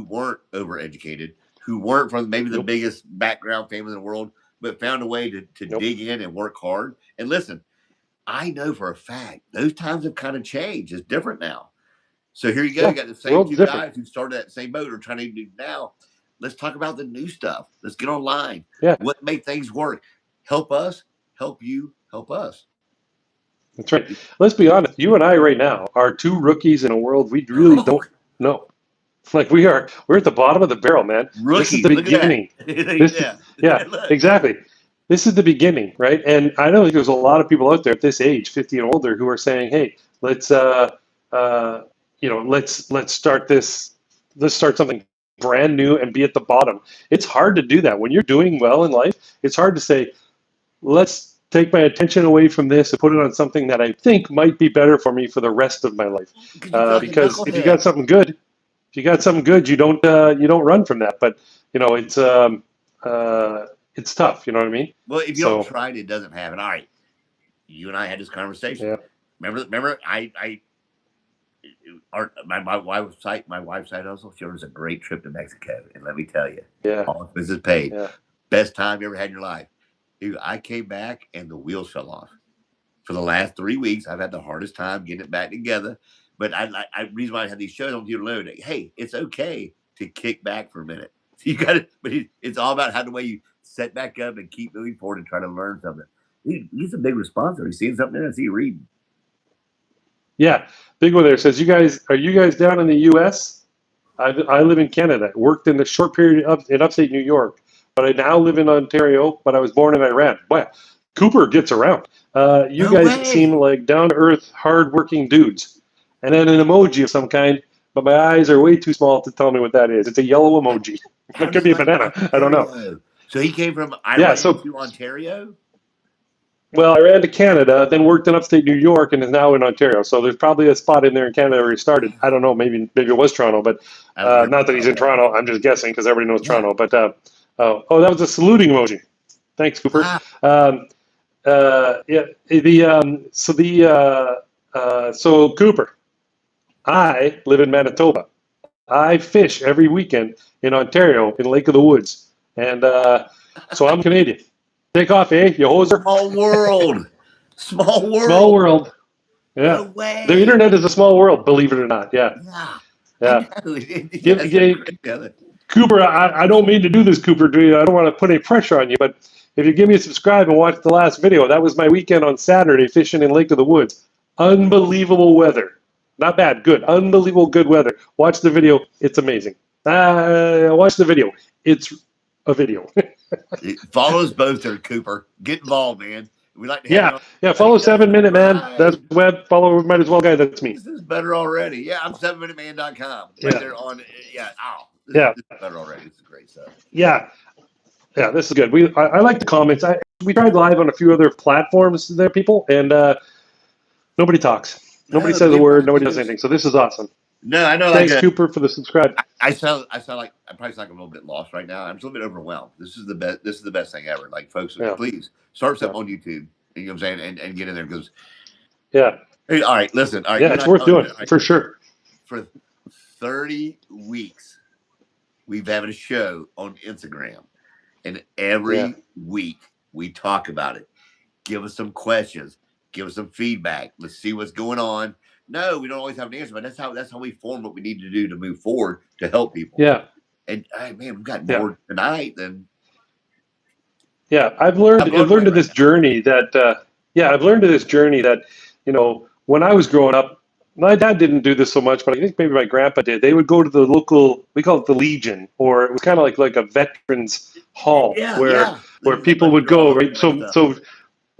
weren't overeducated, who weren't from maybe the Nope. biggest background family in the world, but found a way to Nope. dig in and work hard. And listen, I know for a fact those times have kind of changed. It's different now. So here you go. Yeah, You got the same world's two different. guys who started that same boat are trying to do now. Let's talk about the new stuff. Let's get online. Yeah. What make things work? Help us, help you, help us. That's right. Let's be honest. You and I right now are two rookies in a world we really don't know. Like we're at the bottom of the barrel, man. Rookies. This is the Look beginning. at Yeah, Look. exactly. This is the beginning, right? And I know there's a lot of people out there at this age, 50 and older, who are saying, "Hey, let's let's start this. Let's start something brand new and be at the bottom." It's hard to do that when you're doing well in life. It's hard to say, let's take my attention away from this and put it on something that I think might be better for me for the rest of my life. Because if you got something good, you don't run from that. But it's tough. You know what I mean? Well, if you don't try it doesn't happen. All right, you and I had this conversation. Yeah. Remember, my wife's side hustle showed us a great trip to Mexico, and let me tell you, Yeah. all expenses paid. Yeah. Best time you ever had in your life. Dude, I came back and the wheels fell off. For the last 3 weeks, I've had the hardest time getting it back together. But I reason why I have these shows on you alone. Hey, it's okay to kick back for a minute. You got it, but it's all about how the way you set back up and keep moving forward and try to learn something. He's a big response. Are you seeing something there? I see you reading. Yeah, big one there says, are you guys down in the U.S.? I live in Canada. Worked in a short period in upstate New York, but I now live in Ontario. But I was born in Iran. Wow, Cooper gets around. You guys seem like down to earth, hard-working dudes. And then an emoji of some kind, but my eyes are way too small to tell me what that is. It's a yellow emoji. It could be a banana. I don't know. So he came from Iran to Ontario? Well, I ran to Canada, then worked in upstate New York, and is now in Ontario. So there's probably a spot in there in Canada where he started. I don't know. Maybe it was Toronto, but not that he's in Toronto. I'm just guessing because everybody knows Toronto. But that was a saluting emoji. Thanks, Cooper. So Cooper, I live in Manitoba. I fish every weekend in Ontario in Lake of the Woods, and so I'm Canadian. Take off, eh, you hoser? Small world. Small world. Small world. Yeah. No way. The internet is a small world, believe it or not. Yeah. Yeah. Cooper, I don't mean to do this, Cooper. I don't want to put any pressure on you, but if you give me a subscribe and watch the last video, that was my weekend on Saturday fishing in Lake of the Woods. Unbelievable weather. Not bad, good. Unbelievable good weather. Watch the video. It's amazing. Watch the video. It's a video. Follow us both there, Cooper. Get involved, man. We like to have you Yeah, on. yeah. Hey, Follow 7 Minute Man. That's right. Webb. Follow Might as well guy. That's me. This is better already. Yeah, I'm 7minuteman.com. Right Yeah, there on. Yeah. Oh, yeah, this is better already. This is great stuff. yeah, yeah. This is good. I like the comments. We tried live on a few other platforms there, people, and nobody talks. Nobody No, says a leave word. Nobody does reviews. anything. So this is awesome. No, I know. Like Thanks, Cooper, for the subscribe. I sound like I probably sound like I'm a little bit lost right now. I'm just a little bit overwhelmed. This is the best. This is the best thing ever. Like, folks, Yeah, please start yeah, something on YouTube. You know what I'm saying? And get in there because. yeah, Hey, all right, listen. All right, yeah. you and It's I worth talked doing about it. All right, for sure. for 30 weeks, we've having a show on Instagram, and Yeah, every week we talk about it. Give us some questions. Give us some feedback. Let's see what's going on. No, we don't always have an answer, but that's how we form what we need to do to move forward to help people. yeah, And hey, man, we've got yeah. more tonight than Yeah, I'm I've blown learned away to right this now. journey that yeah, I've learned to this journey that when I was growing up, my dad didn't do this so much, but I think maybe my grandpa did. They would go to the local, we call it the Legion, or it was kind of like a veterans hall Yeah, where yeah. where There's people blood would draw go, homes right? and that So stuff. so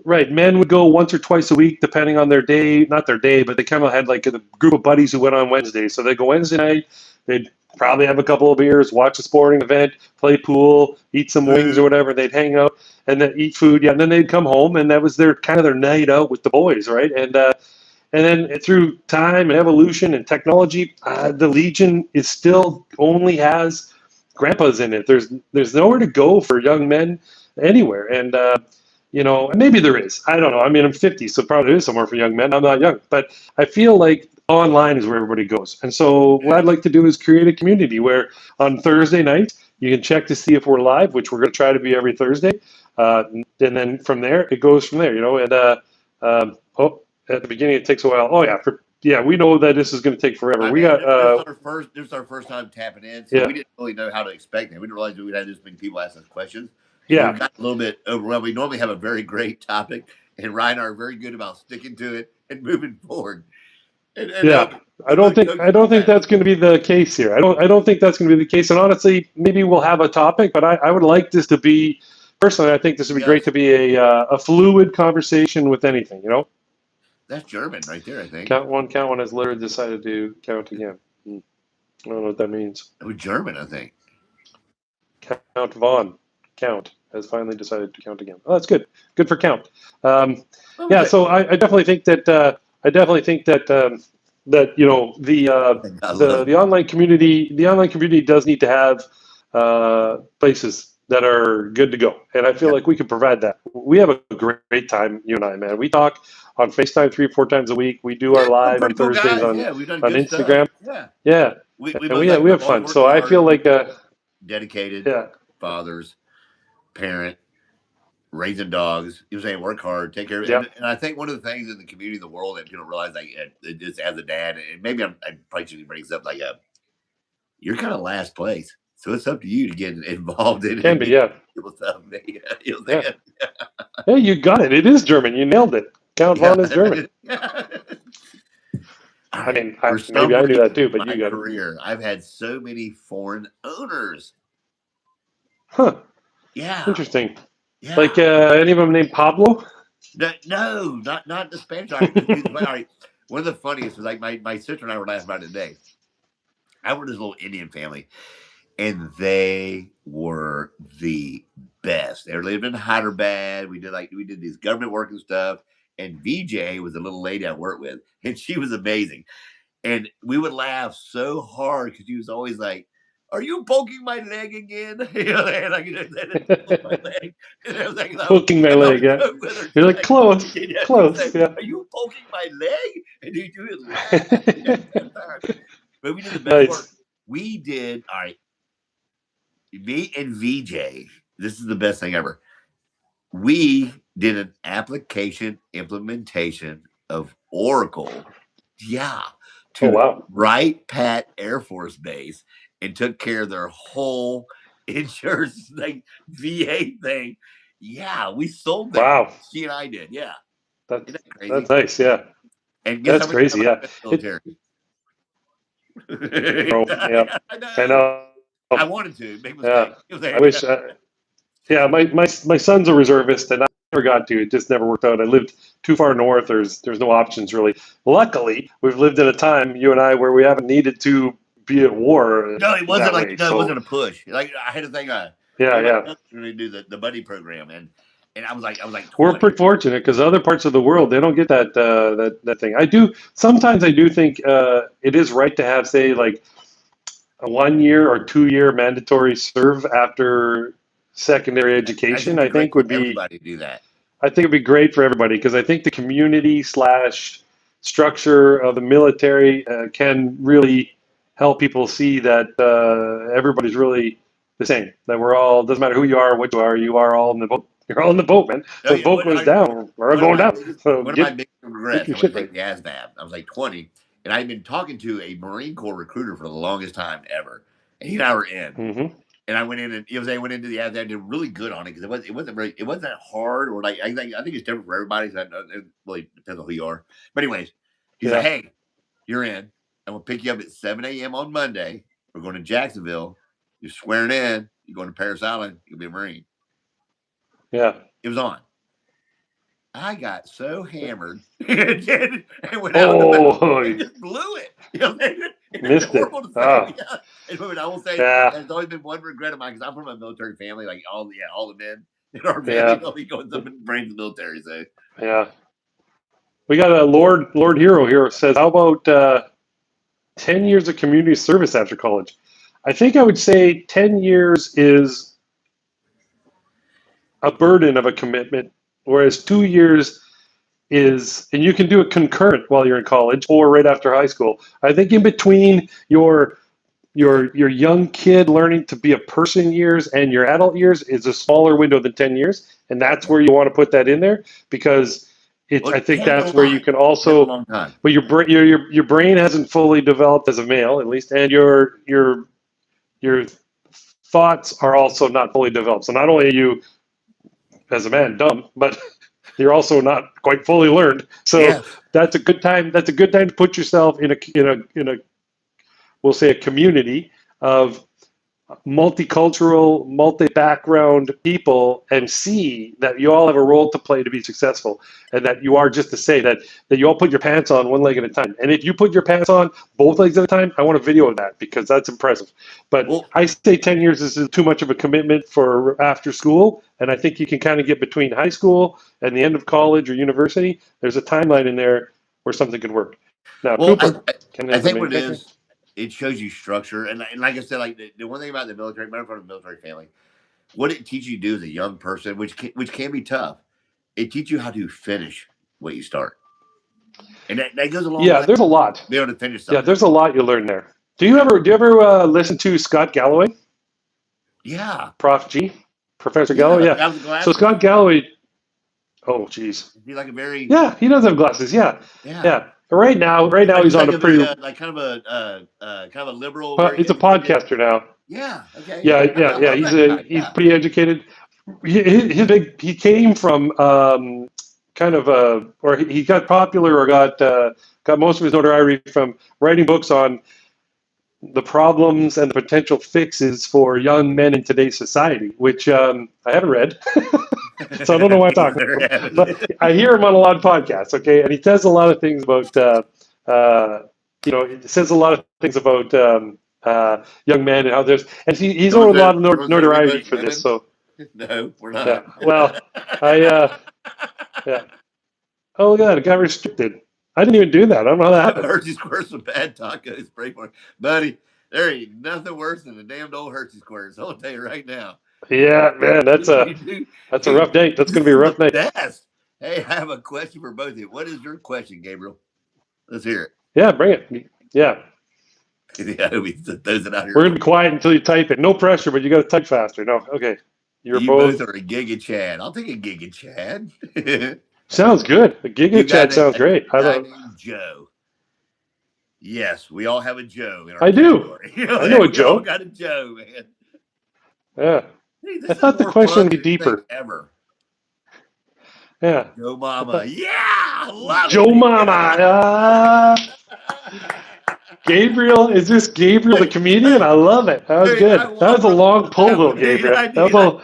right, men would go once or twice a week, depending on their day, not their day, but they kind of had like a group of buddies who went on Wednesday. So they go Wednesday night, they'd probably have a couple of beers, watch a sporting event, play pool, eat some wings or Food. whatever. They'd hang out and then eat food, yeah, and then they'd come home, and that was their kind of their night out with the boys, right? And then through time and evolution and technology, the Legion is still only has grandpas in it. There's nowhere to go for young men anywhere, and maybe there is. I don't know. I mean, I'm 50, so probably there is somewhere for young men. I'm not young, but I feel like online is where everybody goes. And so what I'd Yes. like to do is create a community where on Thursday night you can check to see if we're live, which we're going to try to be every Thursday, and then from there it goes from there. At the beginning it takes a while. Oh yeah, we know that this is going to take forever. I We mean, got this is our first time tapping in, so yeah, we didn't really know how to expect it. We didn't realize we'd have this many people ask us questions, so we yeah, got a little bit overwhelmed. We normally have a very great topic, and Ryan are very good about sticking to it and moving forward and yeah. helping. I We're don't both think I coaches don't in think that. that's going to be the case here. I don't think that's going to be the case. And honestly, maybe we'll have a topic, but I would like this to be personally. I think this would be great Yes, to be a fluid conversation with anything. that's German right there. I think Count one has literally decided to count again. I don't know what that means. it was German. I think. Count Vaughn, count has finally decided to count again. Oh, that's good. Good for count. Um, What was yeah, it? so I definitely think that that I love the online community does need to have places that are good to go, and I feel yeah. like we can provide that. We have a great time, you and I, man. We talk on FaceTime 3 or 4 times a week. We do Yeah, our we're live on pretty cool Thursdays guys. on Yeah, we've done on good stuff. Instagram. Yeah, Yeah, we and both like we we have both fun. work So I feel hard. like Dedicated yeah, fathers, parent, raising dogs. You were saying work hard, take care of it. yeah. And I think one of the things in the community, the world that people realize, like, just as a dad, and maybe I probably shouldn't bring this up, like, you're kind of last place. So it's up to you to get involved in it Can and be, get yeah. people stuff. You'll Yeah. say, Hey, you got it. It is German. You nailed it. Count yeah. von is German. All I right. mean, For maybe some I knew that reason too, in but my you got it. career, I've had so many foreign owners. Huh. Yeah. Interesting. Like Yeah. any of them named Pablo? No, not the Spanish. All right. All right. One of the funniest was like my sister and I were laughing about it today. I were this little Indian family, and they were the best. They lived in Hyderabad. We did these government work and stuff. And VJ was a little lady I worked with, and she was amazing. And we would laugh so hard because she was always like, "Are you poking my leg again?" And I could poke my leg, and I was like, Poking my and I leg, would yeah. joke with her. You're She's like, like, close, she would close, say, yeah. "Are you poking my leg?" And he would laugh every damn time. But we did the best work. Nice. We did all right. Me and VJ. This is the best thing ever. We did an application implementation of Oracle. Yeah, Oh, to wow. Wright Pat Air Force Base and took care of their whole insurance like VA thing. Yeah, we sold them. Wow. She and I did. Yeah, That's isn't that that's crazy? nice, yeah. And guess how That's many crazy, members yeah. in the It, military? bro, yeah. I I know. know. I wanted to make a Yeah. mistake. I wish yeah, my son's a reservist and never got to. It just never worked out. I lived too far north. There's no options really. Luckily, we've lived in a time, you and I, where we haven't needed to be at war No, it wasn't that like way. no, it So wasn't a push. Like I had a thing. Me yeah, and my yeah. cousin really do the buddy program, and I was like We're 20. pretty fortunate because other parts of the world they don't get that thing. I do sometimes. I do think it is right to have, say, like a 1 year or 2 year mandatory serve after secondary I think education. it'd be I great think for would be everybody to do that. I think it'd be great for everybody because I think the community slash structure of the military can really help people see that everybody's really the same. That we're all doesn't matter who you are, what you are all in the boat. You're all in the boat, man. No, So the boat goes down, we're all one of going my down. biggest So one of my biggest get regrets. your I went shit to right. take the ASVAB. I was like 20, and I'd been talking to a Marine Corps recruiter for the longest time ever, and he and I were in. Mm-hmm. And I went in and I went into the ASVAB. I did really good on it because it wasn't that hard or like I think it's different for everybody. So it really depends on who you are. But anyways, he's like, Yeah. "Hey, you're in. I'm gonna pick you up at 7 a.m. on Monday. We're going to Jacksonville. You're swearing in. You're going to Paris Island. You'll be a Marine." Yeah. It was on. I got so hammered and went out in the back Oh, and just blew it. You know, it's missed it. horrible to say. Oh, Yeah. And I will say yeah. there's always been one regret of mine because I'm from a military family, like all the men in our family, Yeah. you know, he goes up and brains the military. So Yeah. We got a Lord Hero here says, how about 10 years of community service after college? I think I would say 10 years is a burden of a commitment, whereas 2 years is, and you can do it concurrent while you're in college or right after high school. I think in between your young kid learning to be a person years and your adult years is a smaller window than 10 years. And that's where you want to put that in there because I think 10's a that's where you lot. can 10's a also, long time. but your brain hasn't fully developed as a male, at least, and your thoughts are also not fully developed. So not only are you as a man dumb, but you're also not quite fully learned. So Yes. that's a good time. That's a good time to put yourself in a we'll say a community of multicultural, multi-background people and see that you all have a role to play to be successful and that you are just to say that you all put your pants on one leg at a time. And if you put your pants on both legs at a time, I want a video of that because that's impressive. But Well, I say 10 years is too much of a commitment for after school. And I think you can kind of get between high school and the end of college or university. There's a timeline in there where something could work. Now, well, Cooper, Ken I is the think main what it character. is, it shows you structure. And like I said, like the one thing about the military, I'm from a military family, what it teaches you to do as a young person, which can be tough, it teaches you how to finish what you start. And that goes a long Yeah, way. there's a lot. Be able to finish Yeah, something. there's a lot you learn there. Do you ever listen to Scott Galloway, Yeah. Prof G, Professor Yeah. Galloway? The Yeah. guy with the So glasses. Scott Galloway. Oh, geez. He's like a very Yeah, he does have glasses. Yeah, yeah. yeah. Right now He's he's on like a a very pretty. like kind of a liberal, very He's a educated. podcaster now. Yeah. Okay. Yeah, Yeah. yeah, I yeah. love He's that guy. he's Yeah. pretty educated. He came from kind of or he got popular or got most of his notoriety from writing books on the problems and the potential fixes for young men in today's society, which I haven't read, so I don't know why I'm talking about him. But I hear him on a lot of podcasts, okay, and he says a lot of things about, he says a lot of things about young men and how he's owed a lot of You want to say we notoriety vote for this. women? So No, we're yeah, not. well, yeah. Oh, look at that, it got restricted. I didn't even do that. I don't know how that happened. Hershey Squares some bad tacos. Pray for it. Buddy, there ain't nothing worse than the damned old Hershey Squares. I'll tell you right now. Yeah, man, that's a rough night. That's going to be a rough night. Best. Hey, I have a question for both of you. What is your question, Gabriel? Let's hear it. Yeah, bring it. Yeah. Yeah, those that out here. We're going to be quiet until you type it. No pressure, but you got to type faster. No, okay. You both are a Giga Chad. I'll take a Giga Chad. Sounds good. The Giga Chat sounds great. I guy named Joe. Yes, we all have a Joe in our I do. I know a Joe. We all got a Joe, man. Yeah. Hey, I thought the question would be deeper. Ever. Yeah. Joe Mama. Yeah, I love Joe it. Mama. Gabriel, is this Gabriel the comedian? I love it. That was good. That was a long pull though, Gabriel.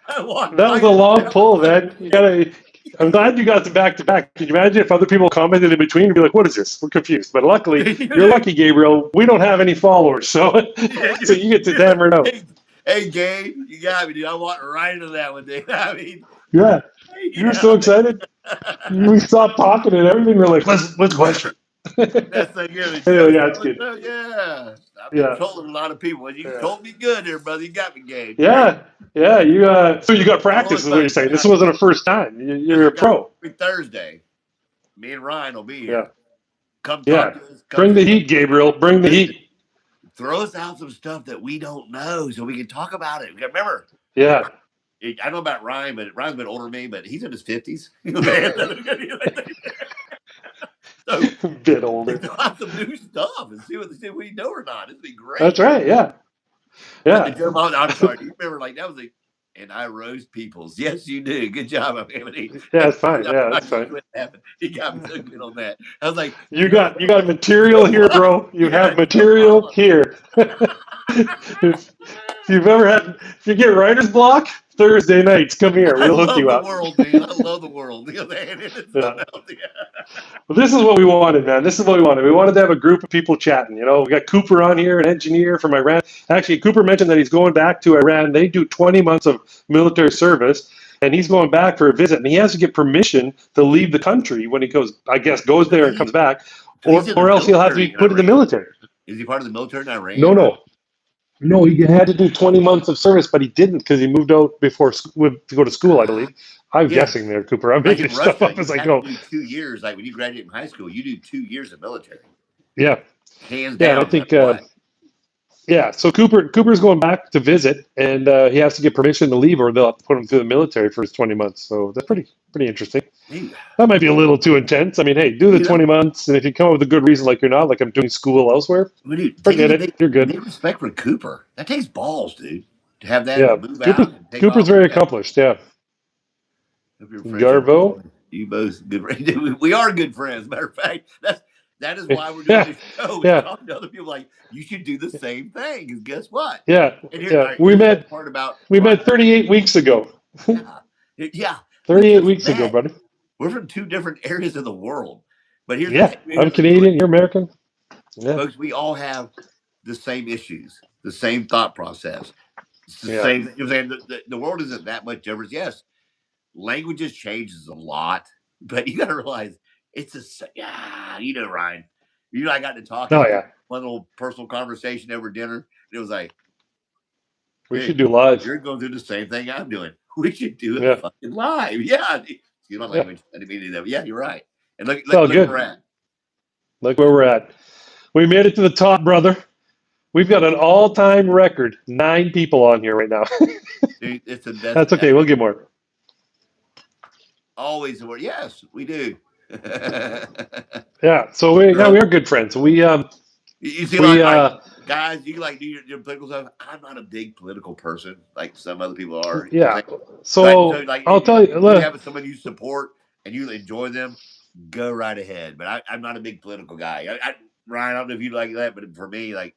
I walked That was right a into long that one, pull, buddy. man. You gotta. I'm glad you got the back to back. Can you imagine if other people commented in between and be like, "What is this? We're confused." But luckily, you're lucky, Gabriel. We don't have any followers, so so you get to hammer it out. Hey, hey, Gabe, you got me, dude. I walked right into that one, dude. I mean, Yeah, you were yeah. so excited. We stopped talking and everything. We're like, let's question. That's so good. It Anyway, shows yeah, how it's much, good. yeah. I've been Yeah, trolling a lot of people. And you yeah, trolled me good there, brother. You got me, Gabe. yeah, yeah. You so you got I'm only practice, is what you're fucking saying. This around. wasn't a first time. Just You're a we got pro. every Thursday. Me and Ryan will be Yeah, here. Come talk yeah. to us. Come Bring the discuss. heat, Gabriel. Bring the Listen, heat. throw us out some stuff that we don't know so we can talk about it. Remember, Yeah, I don't know about Ryan, but Ryan's been older than me, but he's in his 50s. Man, so a bit older. throw out some new stuff and see what we know or not. It'd be That's great. right. Yeah, But the yeah, joke, I'm sorry. Do you remember like that was like, and I roast peoples. Yes, you do. Good job, Anthony. yeah. And It's fine. I'm Yeah, trying it's to fine. quit laughing. He got me so good on that. I was like, You got material so here, what? bro. You Yeah, have no material problem. here. If you've ever had, if you get writer's block, Thursday nights, come here. I We'll hook love you the up. world, man. I love the world. You know, man, it's Yeah. something else. Yeah. Well, this is what we wanted, man. This is what we wanted. We wanted to have a group of people chatting. You know, we got Cooper on here, an engineer from Iran. Actually, Cooper mentioned that he's going back to Iran. They do 20 months of military service, and he's going back for a visit. And he has to get permission to leave the country when he goes, I guess, goes So there and comes back, so he's in the or else he'll have to be military in put in the Iran. military. Is he part of the military in No, Iran? no. No, he had to do 20 months of service, but he didn't because he moved out before to go to school, I believe. I'm Yeah. guessing there, Cooper. I'm Like making in stuff Russia, up you as I have to go. do 2 years. Like when you graduate from high school, you do 2 years of military. Yeah, Hands yeah, and I down, no think matter what. yeah. So Cooper's going back to visit, and he has to get permission to leave, or they'll have to put him through the military for his 20 months. So that's pretty interesting. Dude, That might be a little too intense. I mean, hey, do the you know, 20 months, and if you come up with a good reason, like you're not, like I'm doing school elsewhere, dude, forget it. You're good. big respect for Cooper. That takes balls, dude, to have that Yeah, and move Cooper's out and take Cooper's off. very accomplished. Yeah, Hope your friendship. Garvo. You both good. We are good friends. Matter of fact, that is why we're doing Yeah, this show. Is yeah, talking to other people like you should do the same thing. Because guess what? yeah, And here, all yeah. right, here's the best part about We Ryan. met 38 weeks ago. Yeah, yeah. We 38 just weeks ago, met. buddy. We're from two different areas of the world. But here's the Yeah, thing. I'm Here's the deal, Canadian. You're American. Yeah, folks. We all have the same issues, the same thought process. It's the yeah. same. You know what I'm saying? The world isn't that much difference. Yes, languages changes a lot, but you got to realize it's a yeah. You know, Ryan. You know, I got to Oh talking yeah. one little personal conversation over dinner. And it was like, We should hey, do live. you're going through the same thing I'm doing. We should do it Yeah, fucking live. Yeah. Excuse my yeah. language. I didn't mean to do that. But yeah, you're right. And look, It's all look where we're good. at. Look where we're at. We made it to the top, brother. We've got an all-time record. 9 people on here right now. Dude, it's the best. That's okay. We'll get more. Always the word. Yes, we do. Yeah. So we So, are good friends. you see, We like guys, you like do your political stuff. I'm not a big political person like some other people are. You know what yeah. I'm saying? So So like, I'll tell you. if you have someone you support and you enjoy them, go right ahead. But I'm not a big political guy. Ryan, I don't know if you like that, but for me, like,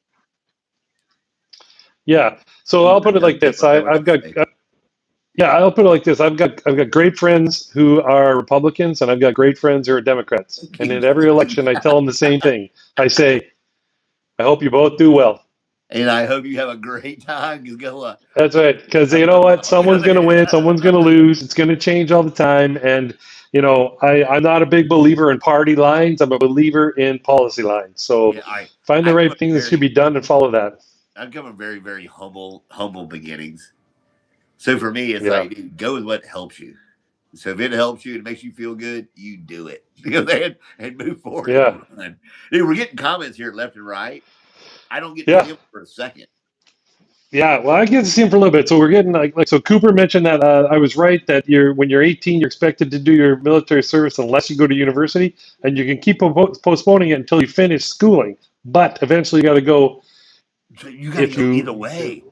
Yeah. So you I'll put it know, like this. what I I've got say. yeah. I'll put it like this. I've got great friends who are Republicans, and I've got great friends who are Democrats. And in every election, I tell them the same thing. I say, I hope you both do well. And I hope you have a great time. Because guess what? That's right. Because you know what? Someone's going to win. Someone's going to lose. It's going to change all the time. And, I'm not a big believer in party lines. I'm a believer in policy lines. So Yeah, find the I come right from thing that should very, be done and follow that. I come from very, very humble beginnings. So for me, it's Yeah. like, dude, go with what helps you. So if it helps you and makes you feel good, you do it. You know what I'm saying? And move forward Yeah. and run. Dude, we're getting comments here left and right. I don't get to see Yeah. them for a second. Yeah. Well, I get to see him for a little bit. So we're getting so Cooper mentioned that I was right that when you're 18, you're expected to do your military service unless you go to university, and you can keep postponing it until you finish schooling. But eventually, you got to go So you got to if go either you. way.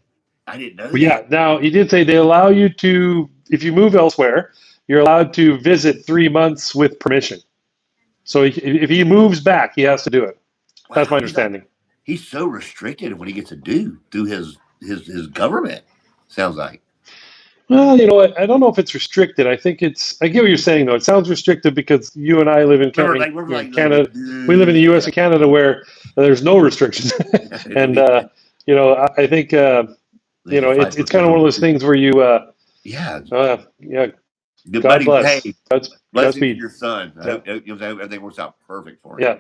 I didn't know But yeah, that. now he did say they allow you to, if you move elsewhere, you're allowed to visit 3 months with permission. So if he moves back, he has to do it. That's my Wow, understanding. he's so restricted in what he gets to do through his government. Sounds like. Well, I don't know if it's restricted. I think I get what you're saying, though. It sounds restricted because you and I live in Remember, like we're Canada. We live in the yeah, U.S. and Canada where there's no restrictions. And, I think, they can fight it's for kind of one of those things where yeah. yeah, Good God buddy. bless. Hey, blessings to Godspeed. your son. I Yeah. hope, everything works out perfect for him. Yeah.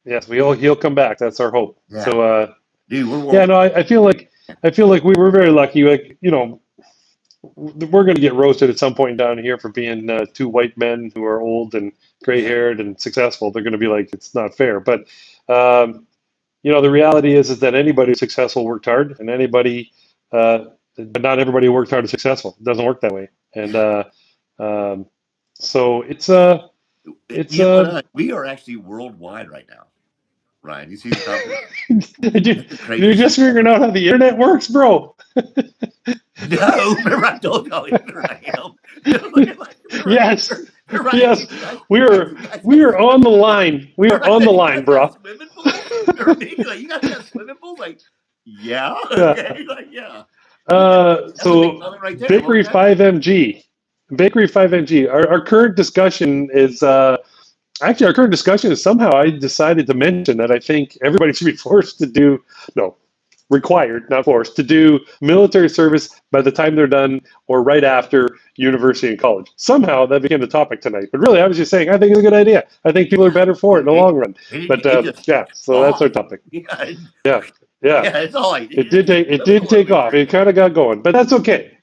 Yes. He'll come back. That's our hope. Yeah, So, dude, yeah, no, I feel like we were very lucky. Like, we're going to get roasted at some point down here for being two white men who are old and gray yeah, haired and successful. They're going to be like, it's not fair. But, the reality is that anybody who's successful worked hard, and but not everybody who worked hard is successful. It doesn't work that way. And, yeah. um, so it's, You know what? We are actually worldwide right now, Ryan. You see the comment? That's the you're craziest just thing figuring ever. out how the internet works, bro. No, remember I told you how ignorant I am. Remember, Yes, Ryan, yes, did you guys, we like, are you guys we have are on the line. We are on the you line, guys have bro. swimming pools? Or me? Like, you guys got swimming pools? Like, yeah, Yeah. okay, like, yeah. Yeah, that's a big So comment right there. What was Bakery that? 5MG, Bakery 5MG. Our current discussion is actually our current discussion is somehow I decided to mention that I think everybody should be forced to do no required, not forced, to do military service by the time they're done or right after university and college. Somehow that became the topic tonight. But really, I was just saying, I think it's a good idea. I think people are Yeah, better for it in the long run. But it just yeah, took so that's off. our topic. Yeah, Yeah, yeah. yeah, it's all like It did take it swimming did pool over take off. here. It kind of got going, but that's okay.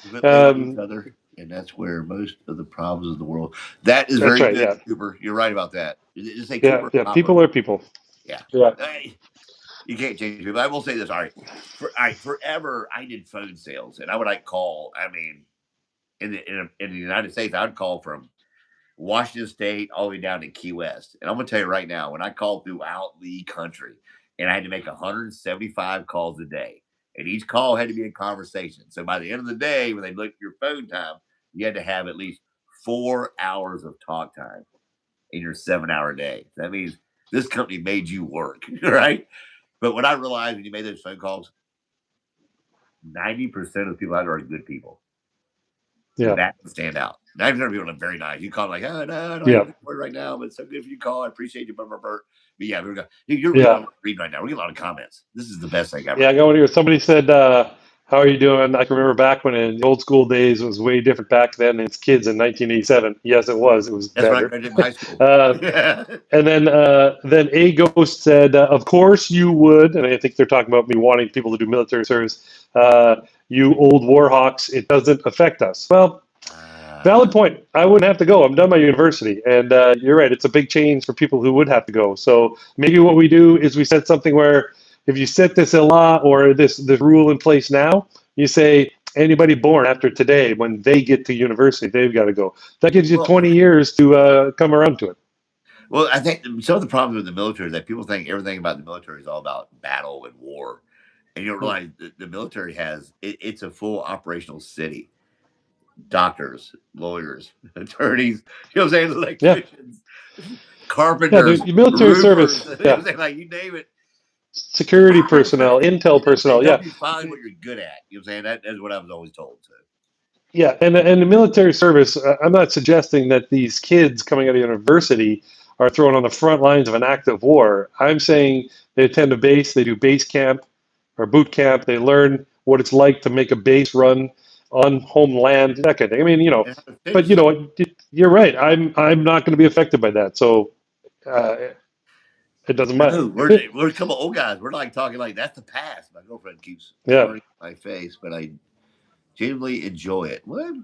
We quit labeling each Um, other, and that's where most of the problems of the world. That is that's very right. good, Yeah, Cooper. You're right about that. Just say yeah, Cooper yeah. Hopper. People are people. Yeah. Yeah, Hey, you can't change people. I will say this. All right. Forever, I did phone sales, and I would like call. I mean, in the United States, I would call from Washington State all the way down to Key West. And I'm going to tell you right now, when I called throughout the country, and I had to make 175 calls a day, and each call had to be a conversation. So by the end of the day, when they looked at your phone time, you had to have at least 4 hours of talk time in your 7 hour day. That means this company made you work, right? But what I realized when you made those phone calls, 90% of the people out there are good people. yeah, That can stand out. 90% of people are very nice. You call them like, oh, no, I don't have yeah, anything for you right now, but it's so good for you to call. I appreciate you. Blah, blah, blah. But yeah, you're reading yeah. on reading right now. We're getting a lot of comments. This is the best thing Yeah, ever. I got one here. Somebody said, "How are you doing?" I can remember back when in the old school days it was way different back then. It's kids in 1987. Yes, it was. It was That's when I better. graduated from high school. uh, Yeah. and then A Ghost said, "Of course you would." And I think they're talking about me wanting people to do military service. You old war hawks, it doesn't affect us. Well, valid point. I wouldn't have to go. I'm done my university, and you're right. It's a big change for people who would have to go. So maybe what we do is we set something where if you set this a law or this rule in place now, you say anybody born after today, when they get to university, they've got to go. That gives you well, 20 years to come around to it. well, I think some of the problems with the military is that people think everything about the military is all about battle and war. And you don't realize the military it's a full operational city. Doctors, lawyers, attorneys, you know what I'm saying? Yeah, Electricians, yeah. carpenters, The military roofers, service. you know what Yeah, I'm saying? Like you name it. security personnel, intel They personnel. help Yeah, you find what you're good at. You know what I'm saying? That's what I was always told. So. yeah, and the military service. I'm not suggesting that these kids coming out of university are thrown on the front lines of an active war. I'm saying they attend a base, they do base camp or boot camp, they learn what it's like to make a base run on homeland, that kind of thing. I mean, And how to but finish it. you're right. I'm not going to be affected by that, so uh, it doesn't matter. No, we're a couple old guys. We're like talking like that's the past. My girlfriend keeps Yeah, turning my face, but I genuinely enjoy it. What?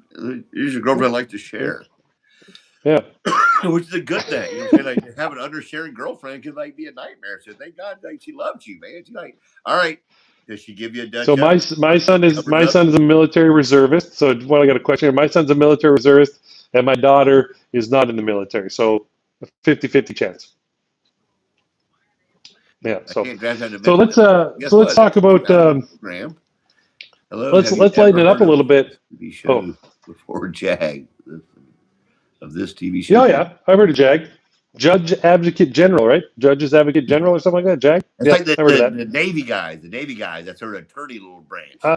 Here's your girlfriend like to share. yeah. Which is a good thing. You know what I'm saying? Like have an undersharing girlfriend can like be a nightmare. So thank God like she loves you, man. She's like, all right. Does she give you a So Dutch my son is covers my up? son is a military reservist. So what I got a question here. My son's a military reservist, and my daughter is not in the military. So 50-50 chance. Yeah. I So can't grab that to so mention let's it. uh Guess so let's what? talk That's a about 2 hour program. Hello, let's have you let's lighten ever it up a heard of little bit. this TV Oh, show before Jag? Of this TV show yeah, called yeah. I've heard of JAG, Judge Advocate General, right? Judges Advocate Yeah. General or something like that. JAG. It's Yeah, like I heard of that. the Navy guys, that's her attorney little branch. Uh,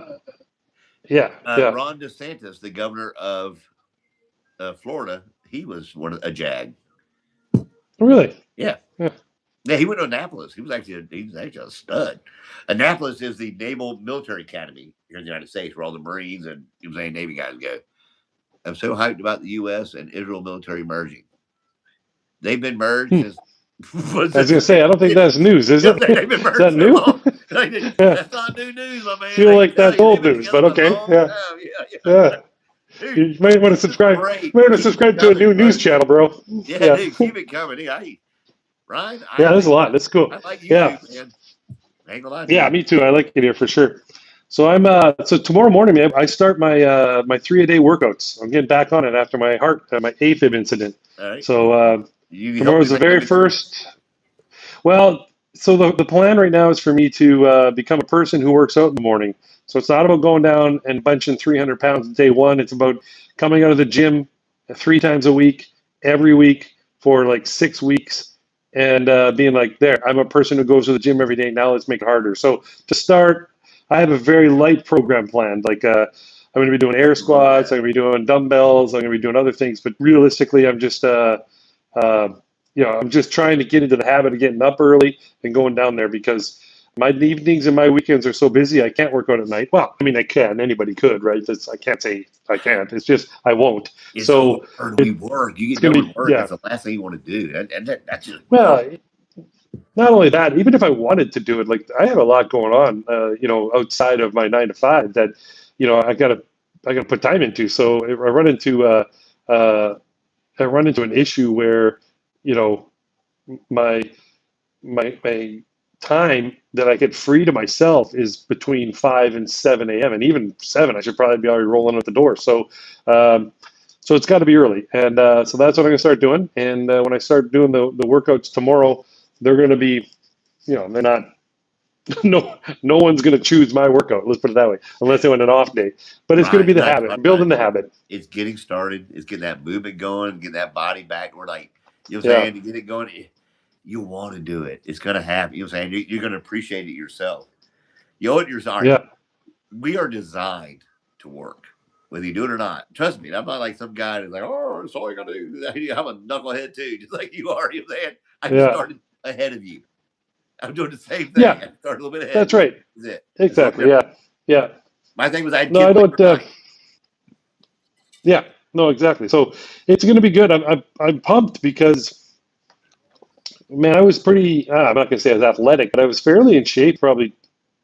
Yeah, yeah. Ron DeSantis, the governor of Florida, he was a Jag. Really? Yeah. Yeah. Yeah, he went to Annapolis. He was actually a stud. Annapolis is the Naval Military Academy here in the United States, where all the Marines and Navy guys go. I'm so hyped about the U.S. and Israel military merging. They've been merged Hmm. since. Was I was it gonna say, I don't think that's news, is it? they've been Is merged that so new? long. Yeah. That's not new news, my man. Feel I can like tell that's you, they've old been news, together but for a okay. long Yeah. time. Yeah. Yeah. Dude, You might want to this is subscribe. You great. might want to Keep it subscribe to a coming, new news bro. channel, bro. Yeah, Yeah. dude, keep it coming. Ryan, Yeah, there's a lot. That's cool. I like Yeah. YouTube, man. I ain't gonna lie to Yeah, you. me too. I like it here for sure. So so tomorrow morning, man, I start my 3 a day workouts. I'm getting back on it after my AFib incident. All right. So You help me tomorrow's the with that very before? first. Well, so the plan right now is for me to become a person who works out in the morning. So it's not about going down and benching 300 pounds day one. It's about coming out of the gym 3 times a week, every week for like 6 weeks, and being like, there, I'm a person who goes to the gym every day. Now let's make it harder. So to start, I have a very light program planned. Like I'm going to be doing air Nothing wrong with squats. that. I'm going to be doing dumbbells. I'm going to be doing other things. But realistically, I'm just uh, I'm just trying to get into the habit of getting up early and going down there because my evenings and my weekends are so busy. I can't work out at night. Well, I mean, I can. Anybody could, right? I can't say I can't. It's just I won't. It's So hard. We it's work. You get going done to with be, work. yeah. That's the last thing you want to do. That's just work. Well, not only that, even if I wanted to do it, like I have a lot going on, outside of my 9 to 5 that, I gotta put time into. So if uh, I run into an issue where, you know, my my time that I get free to myself is between 5 and 7 a.m. And even 7, I should probably be already rolling out the door. Um, so it's got to be early, and so that's what I'm going to start doing. And when I start doing the workouts tomorrow, they're going to be, they're not. No one's going to choose my workout. Let's put it that way, unless they want an off day. But it's going to Right. be the That's what habit, I'm trying building to the tell you. habit. It's getting started. It's getting that movement going, getting that body back. We're like, you know what I'm Yeah, saying? To get it going, you want to do it. It's going to happen. You know what I'm saying? You're going to appreciate it yourself. You know what? You're sorry. yeah, We are designed to work, whether you do it or not. Trust me, I'm not like some guy that's like, oh, that's all you got to do. I'm a knucklehead too, just like you are. You know what I'm saying? I just yeah, started ahead of you. I'm doing the same thing. yeah. I started a little bit ahead of That's you. right. That's it. That's the only Exactly. difference. Yeah, yeah. My thing was I had No, kids I late don't. at night. Yeah, no, exactly. So it's going to be good. I'm pumped because, man, I was pretty. I'm not going to say I was athletic, but I was fairly in shape. Probably,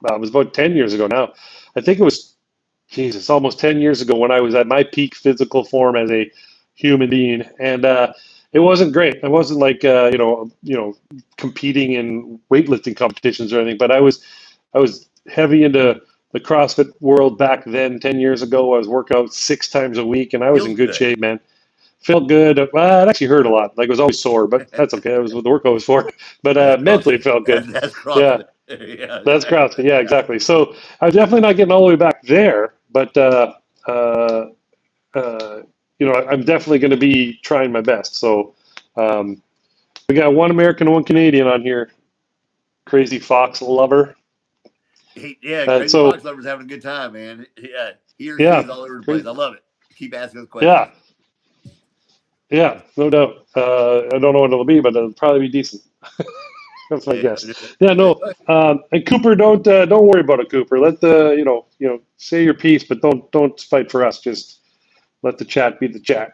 it was about 10 years ago now. I think it was, Jesus, almost 10 years ago when I was at my peak physical form as a human being, and it wasn't great. I wasn't like competing in weightlifting competitions or anything, but I was heavy into the CrossFit world back then. 10 years ago, I was working out 6 times a week, and I was in Feels good good. shape, man. Felt good. Well, it actually hurt a lot. Like, it was always sore, but that's okay. That was what the workout was for. But That's mentally, CrossFit. it felt good. That's Yeah, CrossFit. Yeah, that's exactly. CrossFit. Yeah, exactly. So I'm definitely not getting all the way back there, but uh, I'm definitely going to be trying my best. So um, we got one American and one Canadian on here. Crazy Fox lover. Yeah, And Crazy Fox so, Lover's having a good time, man. Yeah, he or she yeah, is all over the place. crazy. I love it. Keep asking us questions. Yeah, yeah, no doubt. I don't know what it'll be, but it'll probably be decent. That's my Yeah. guess. Yeah, no. And Cooper, don't worry about it, Cooper. Let the say your piece, but don't fight for us. Just let the chat be the chat.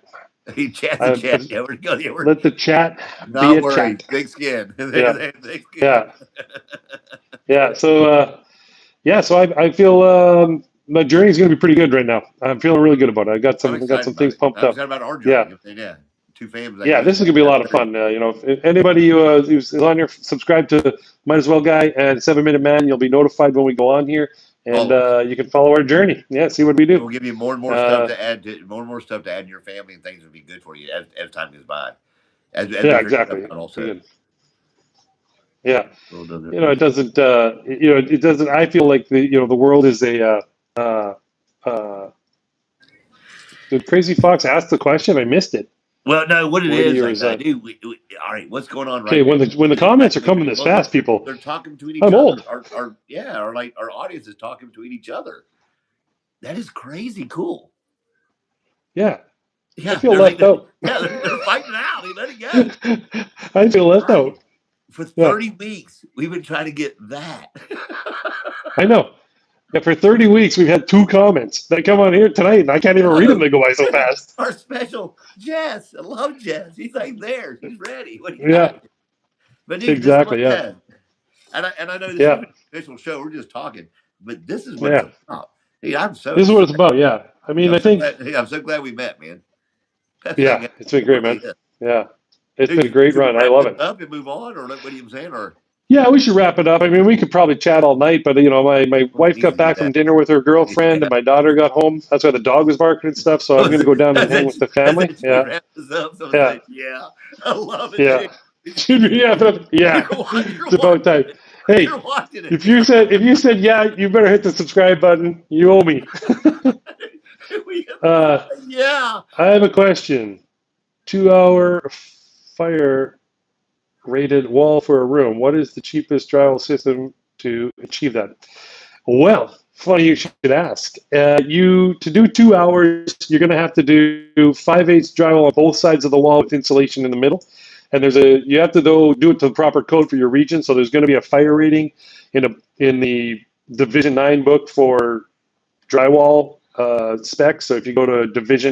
He chats the I, chat. Yeah, we're good. Yeah, we're let the chat be not a worried. chat. Thick skin. Yeah, Thick skin. yeah, yeah. So yeah, so I feel my journey's going to be pretty good right now. I'm feeling really good about it. I'm I got excited some about things it. pumped I'm up. excited about our journey. Yeah, Yeah, two families that yeah. go This is together. going to be a That's lot of great. fun. If anybody who's on here, subscribe to Might As Well Guy and 7 Minute Man. You'll be notified when we go on here, and Follow us. you can follow our journey. Yeah, see what we And do. we'll give you more and more stuff Uh, to add to more and more stuff to add in your family and things will be good for you as time goes by. As we yeah, figure stuff exactly. out also. Good. Yeah, Well, does it? it doesn't. It doesn't. I feel like the world is a. Uh, did Crazy Fox ask the question? I missed it. Well, no, what it When is, you like, was dude, all right, what's going on okay, right now when the is that comments are coming this well, they're, fast, people, they're talking between each I'm other. old. Our yeah, our audience is talking between each other. That is crazy cool. Yeah, I Yeah, feel left out. they're fighting it out. They let it go. I feel left Right. out. For Yeah, 30 weeks, we've been trying to get that. I know. Yeah, for 30 weeks, we've had 2 comments that come on here tonight, and I can't even read them. No, They go by so fast. our special Jess. I love Jess. He's like there. He's ready. What do you got? Yeah, But dude, this is what exactly. Yeah, and I know this yeah, isn't an official show. We're just talking, but this is what it's yeah. about. Hey, I'm so This is what it's excited. about. Yeah. I mean, I'm I so think, glad. Hey, I'm so glad we met, man. That thing, yeah, it's been it great, really man. is. Yeah, it's Dude, been a great should we run. I wrap love this it. up and move on, or what are you saying? Or Yeah, we should wrap it up. I mean, we could probably chat all night, but my we wife need got to do back from that? dinner with her girlfriend, Yeah. and my daughter got home. That's why the dog was barking and stuff. So I'm gonna go down and hang with the I family. said, should we Yeah, wrap this up? Someone yeah, said, yeah. I love it, yeah. dude. Should we? Yeah, You're, yeah. you're It's about watching time. it. Hey, You're watching it. if you said yeah, you better hit the subscribe button. You owe me. we, uh, yeah. I have a question. 2-hour fire rated wall for a room. What is the cheapest drywall system to achieve that? Well, funny you should ask. You to do 2 hours, you're going to have to do 5/8 drywall on both sides of the wall with insulation in the middle. And you have to though do it to the proper code for your region. So there's going to be a fire rating in the Division 9 book for drywall specs. So if you go to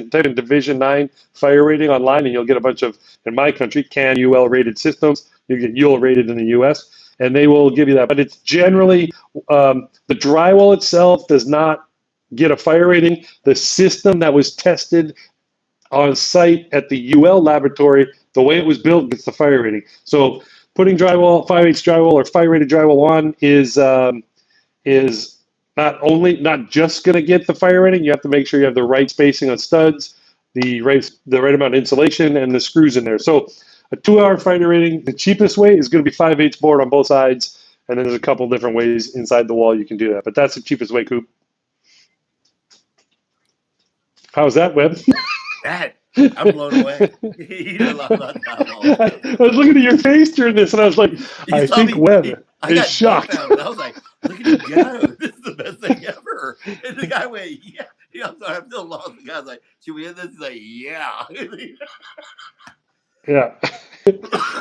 type in Division 9 fire rating online, and you'll get a bunch of, in my country, CAN UL rated systems. You get UL rated in the US, and they will give you that. But it's generally, the drywall itself does not get a fire rating. The system that was tested on site at the UL laboratory, the way it was built, gets the fire rating. So putting drywall, 5/8 drywall or fire rated drywall on is not just going to get the fire rating. You have to make sure you have the right spacing on studs, the right amount of insulation, and the screws in there. So a 2-hour fire rating, the cheapest way is going to be 5/8 board on both sides, and then there's a couple different ways inside the wall you can do that. But that's the cheapest way, Coop. How's that, Webb? That, I'm blown away. You know a lot about drywall. I was looking at your face during this, and I was like, You I saw think me. Webb I is got shocked. dumbfounded. I was like, look at him go. This is the best thing ever. And the guy went, yeah. I'm sorry, I'm still lost. The guy's like, should we end this? He's like, yeah. Yeah,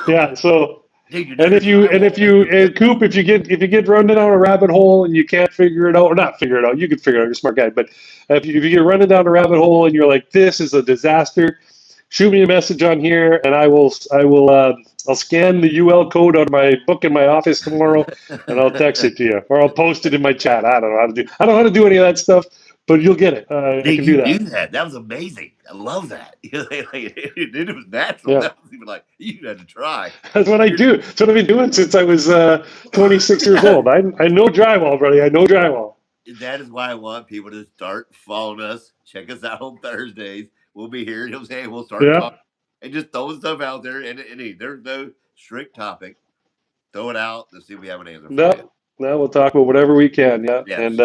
yeah. So. Dude, you're And doing Coop, if you get run down a rabbit hole and you can't figure it out, or not figure it out, you can figure it out. You're a smart guy. But if you get running down a rabbit hole and you're like, this is a disaster, shoot me a message on here, and I'll scan the UL code on my book in my office tomorrow, and I'll text it to you, or I'll post it in my chat. I don't know how to do any of that stuff, but you'll get it. I Dude, can you do do that. that. That was amazing. I love that. It was natural. Yeah, That was even like, you had to try. that's what I do. That's what I've been doing since I was 26 years Yeah. old. I know drywall, buddy. I know drywall. That is why I want people to start following us. Check us out on Thursdays. We'll be here. He'll say we'll start Yeah. talking and just throwing stuff out there. And there's no strict topic. Throw it out. Let's see if we have an answer for you. No, no, we'll talk about whatever we can. Yeah, Yes.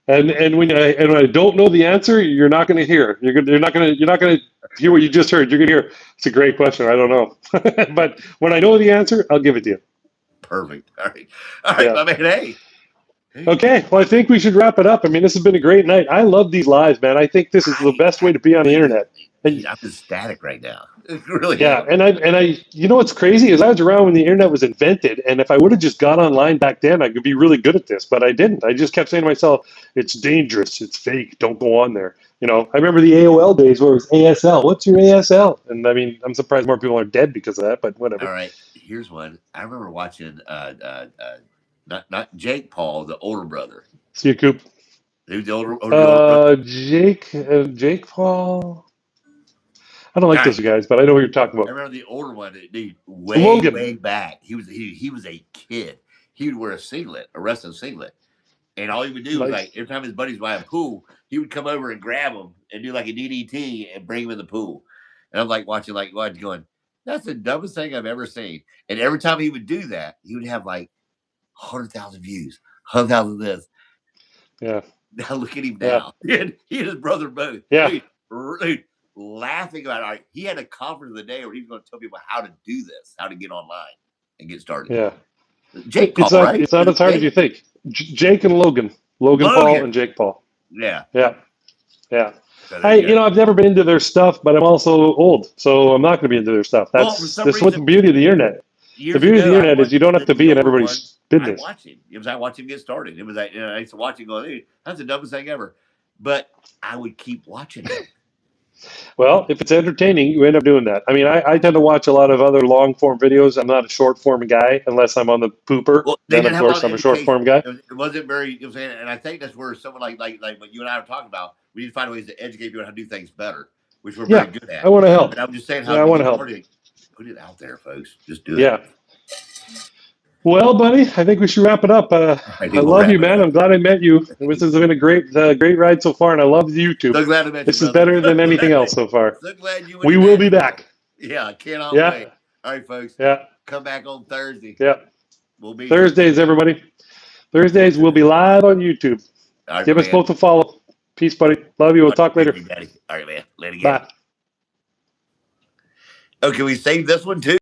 and when I don't know the answer, you're not going to hear. You're not going to hear what you just heard. You're going to hear. It's a great question. I don't know, but when I know the answer, I'll give it to you. Perfect. All right. All right, Yeah. my man. Hey. Okay. Well, I think we should wrap it up. I mean, this has been a great night. I love these lives, man. I think this is the best way to be on the internet. Dude, I'm ecstatic right now. It really Yeah, am. and I, you know what's crazy is I was around when the internet was invented, and if I would have just got online back then, I could be really good at this. But I didn't. I just kept saying to myself, "It's dangerous. It's fake. Don't go on there." I remember the AOL days where it was ASL. What's your ASL? And I mean, I'm surprised more people are dead because of that. But whatever. All right. Here's one. I remember watching not Jake Paul, the older brother. See you, Coop. Who's the older brother? Jake Paul. I don't like All those right. guys, but I know what you're talking I about. remember the older one, dude, Logan. way back. He was a kid. He would wear a wrestling singlet, and all he would do was Nice. like every time his buddies would have a pool, he would come over and grab him and do like a DDT and bring him in the pool. And I'm like watching, going, that's the dumbest thing I've ever seen. And every time he would do that, he would have like 100,000 views, 100,000 this. Yeah. Now look at him Yeah. now. He and his brother both. Yeah. Dude, laughing about it. All right, he had a conference of the day where he was going to tell people how to do this, how to get online and get started. Yeah. Jake Paul, It's not. right? It's not as hard as you think. Jake and Logan. Logan Paul and Jake Paul. Yeah. Yeah. Yeah. So there you go. I've never been into their stuff, but I'm also old, so I'm not going to be into their stuff. Well, for That's some what reason, the beauty of the internet. The years beauty of the ago, I internet is watched you don't have to the be in older one. everybody's I business. watched him. It was I watched him get started. It was like I used to watch him go, hey, that's the dumbest thing ever. But I would keep watching him. Well, if it's entertaining, you end up doing that. I mean, I tend to watch a lot of other long form videos. I'm not a short form guy unless I'm on the pooper. Well, they Then, of didn't have a lot course, of I'm a short education. form guy. It wasn't very. You know what I'm saying, and I think that's where someone like what you and I were talking about. We need to find ways to educate people on how to do things better, which we're very Yeah, good I at. want to help. But I'm just saying, how Yeah, I to want to get help. started? Put it out there, folks. Just do it. Yeah. Well, buddy, I think we should wrap it up. All right, I we'll love you, wrap it man. up. I'm glad I met you. This has been a great ride so far, and I love YouTube. So glad I met you, This is brother. better than anything else so far. So glad you went We to will be Nashville. back. Yeah, I cannot wait. Yeah, All right, folks. yeah, Come back on Thursday. yeah. We'll be Thursdays, everybody. Thursdays, we'll be live on YouTube. All right, Give us man. both a follow. Peace, buddy. Love you. We'll talk later. Daddy. All right, man. Later, Bye. Oh, can we save this one too?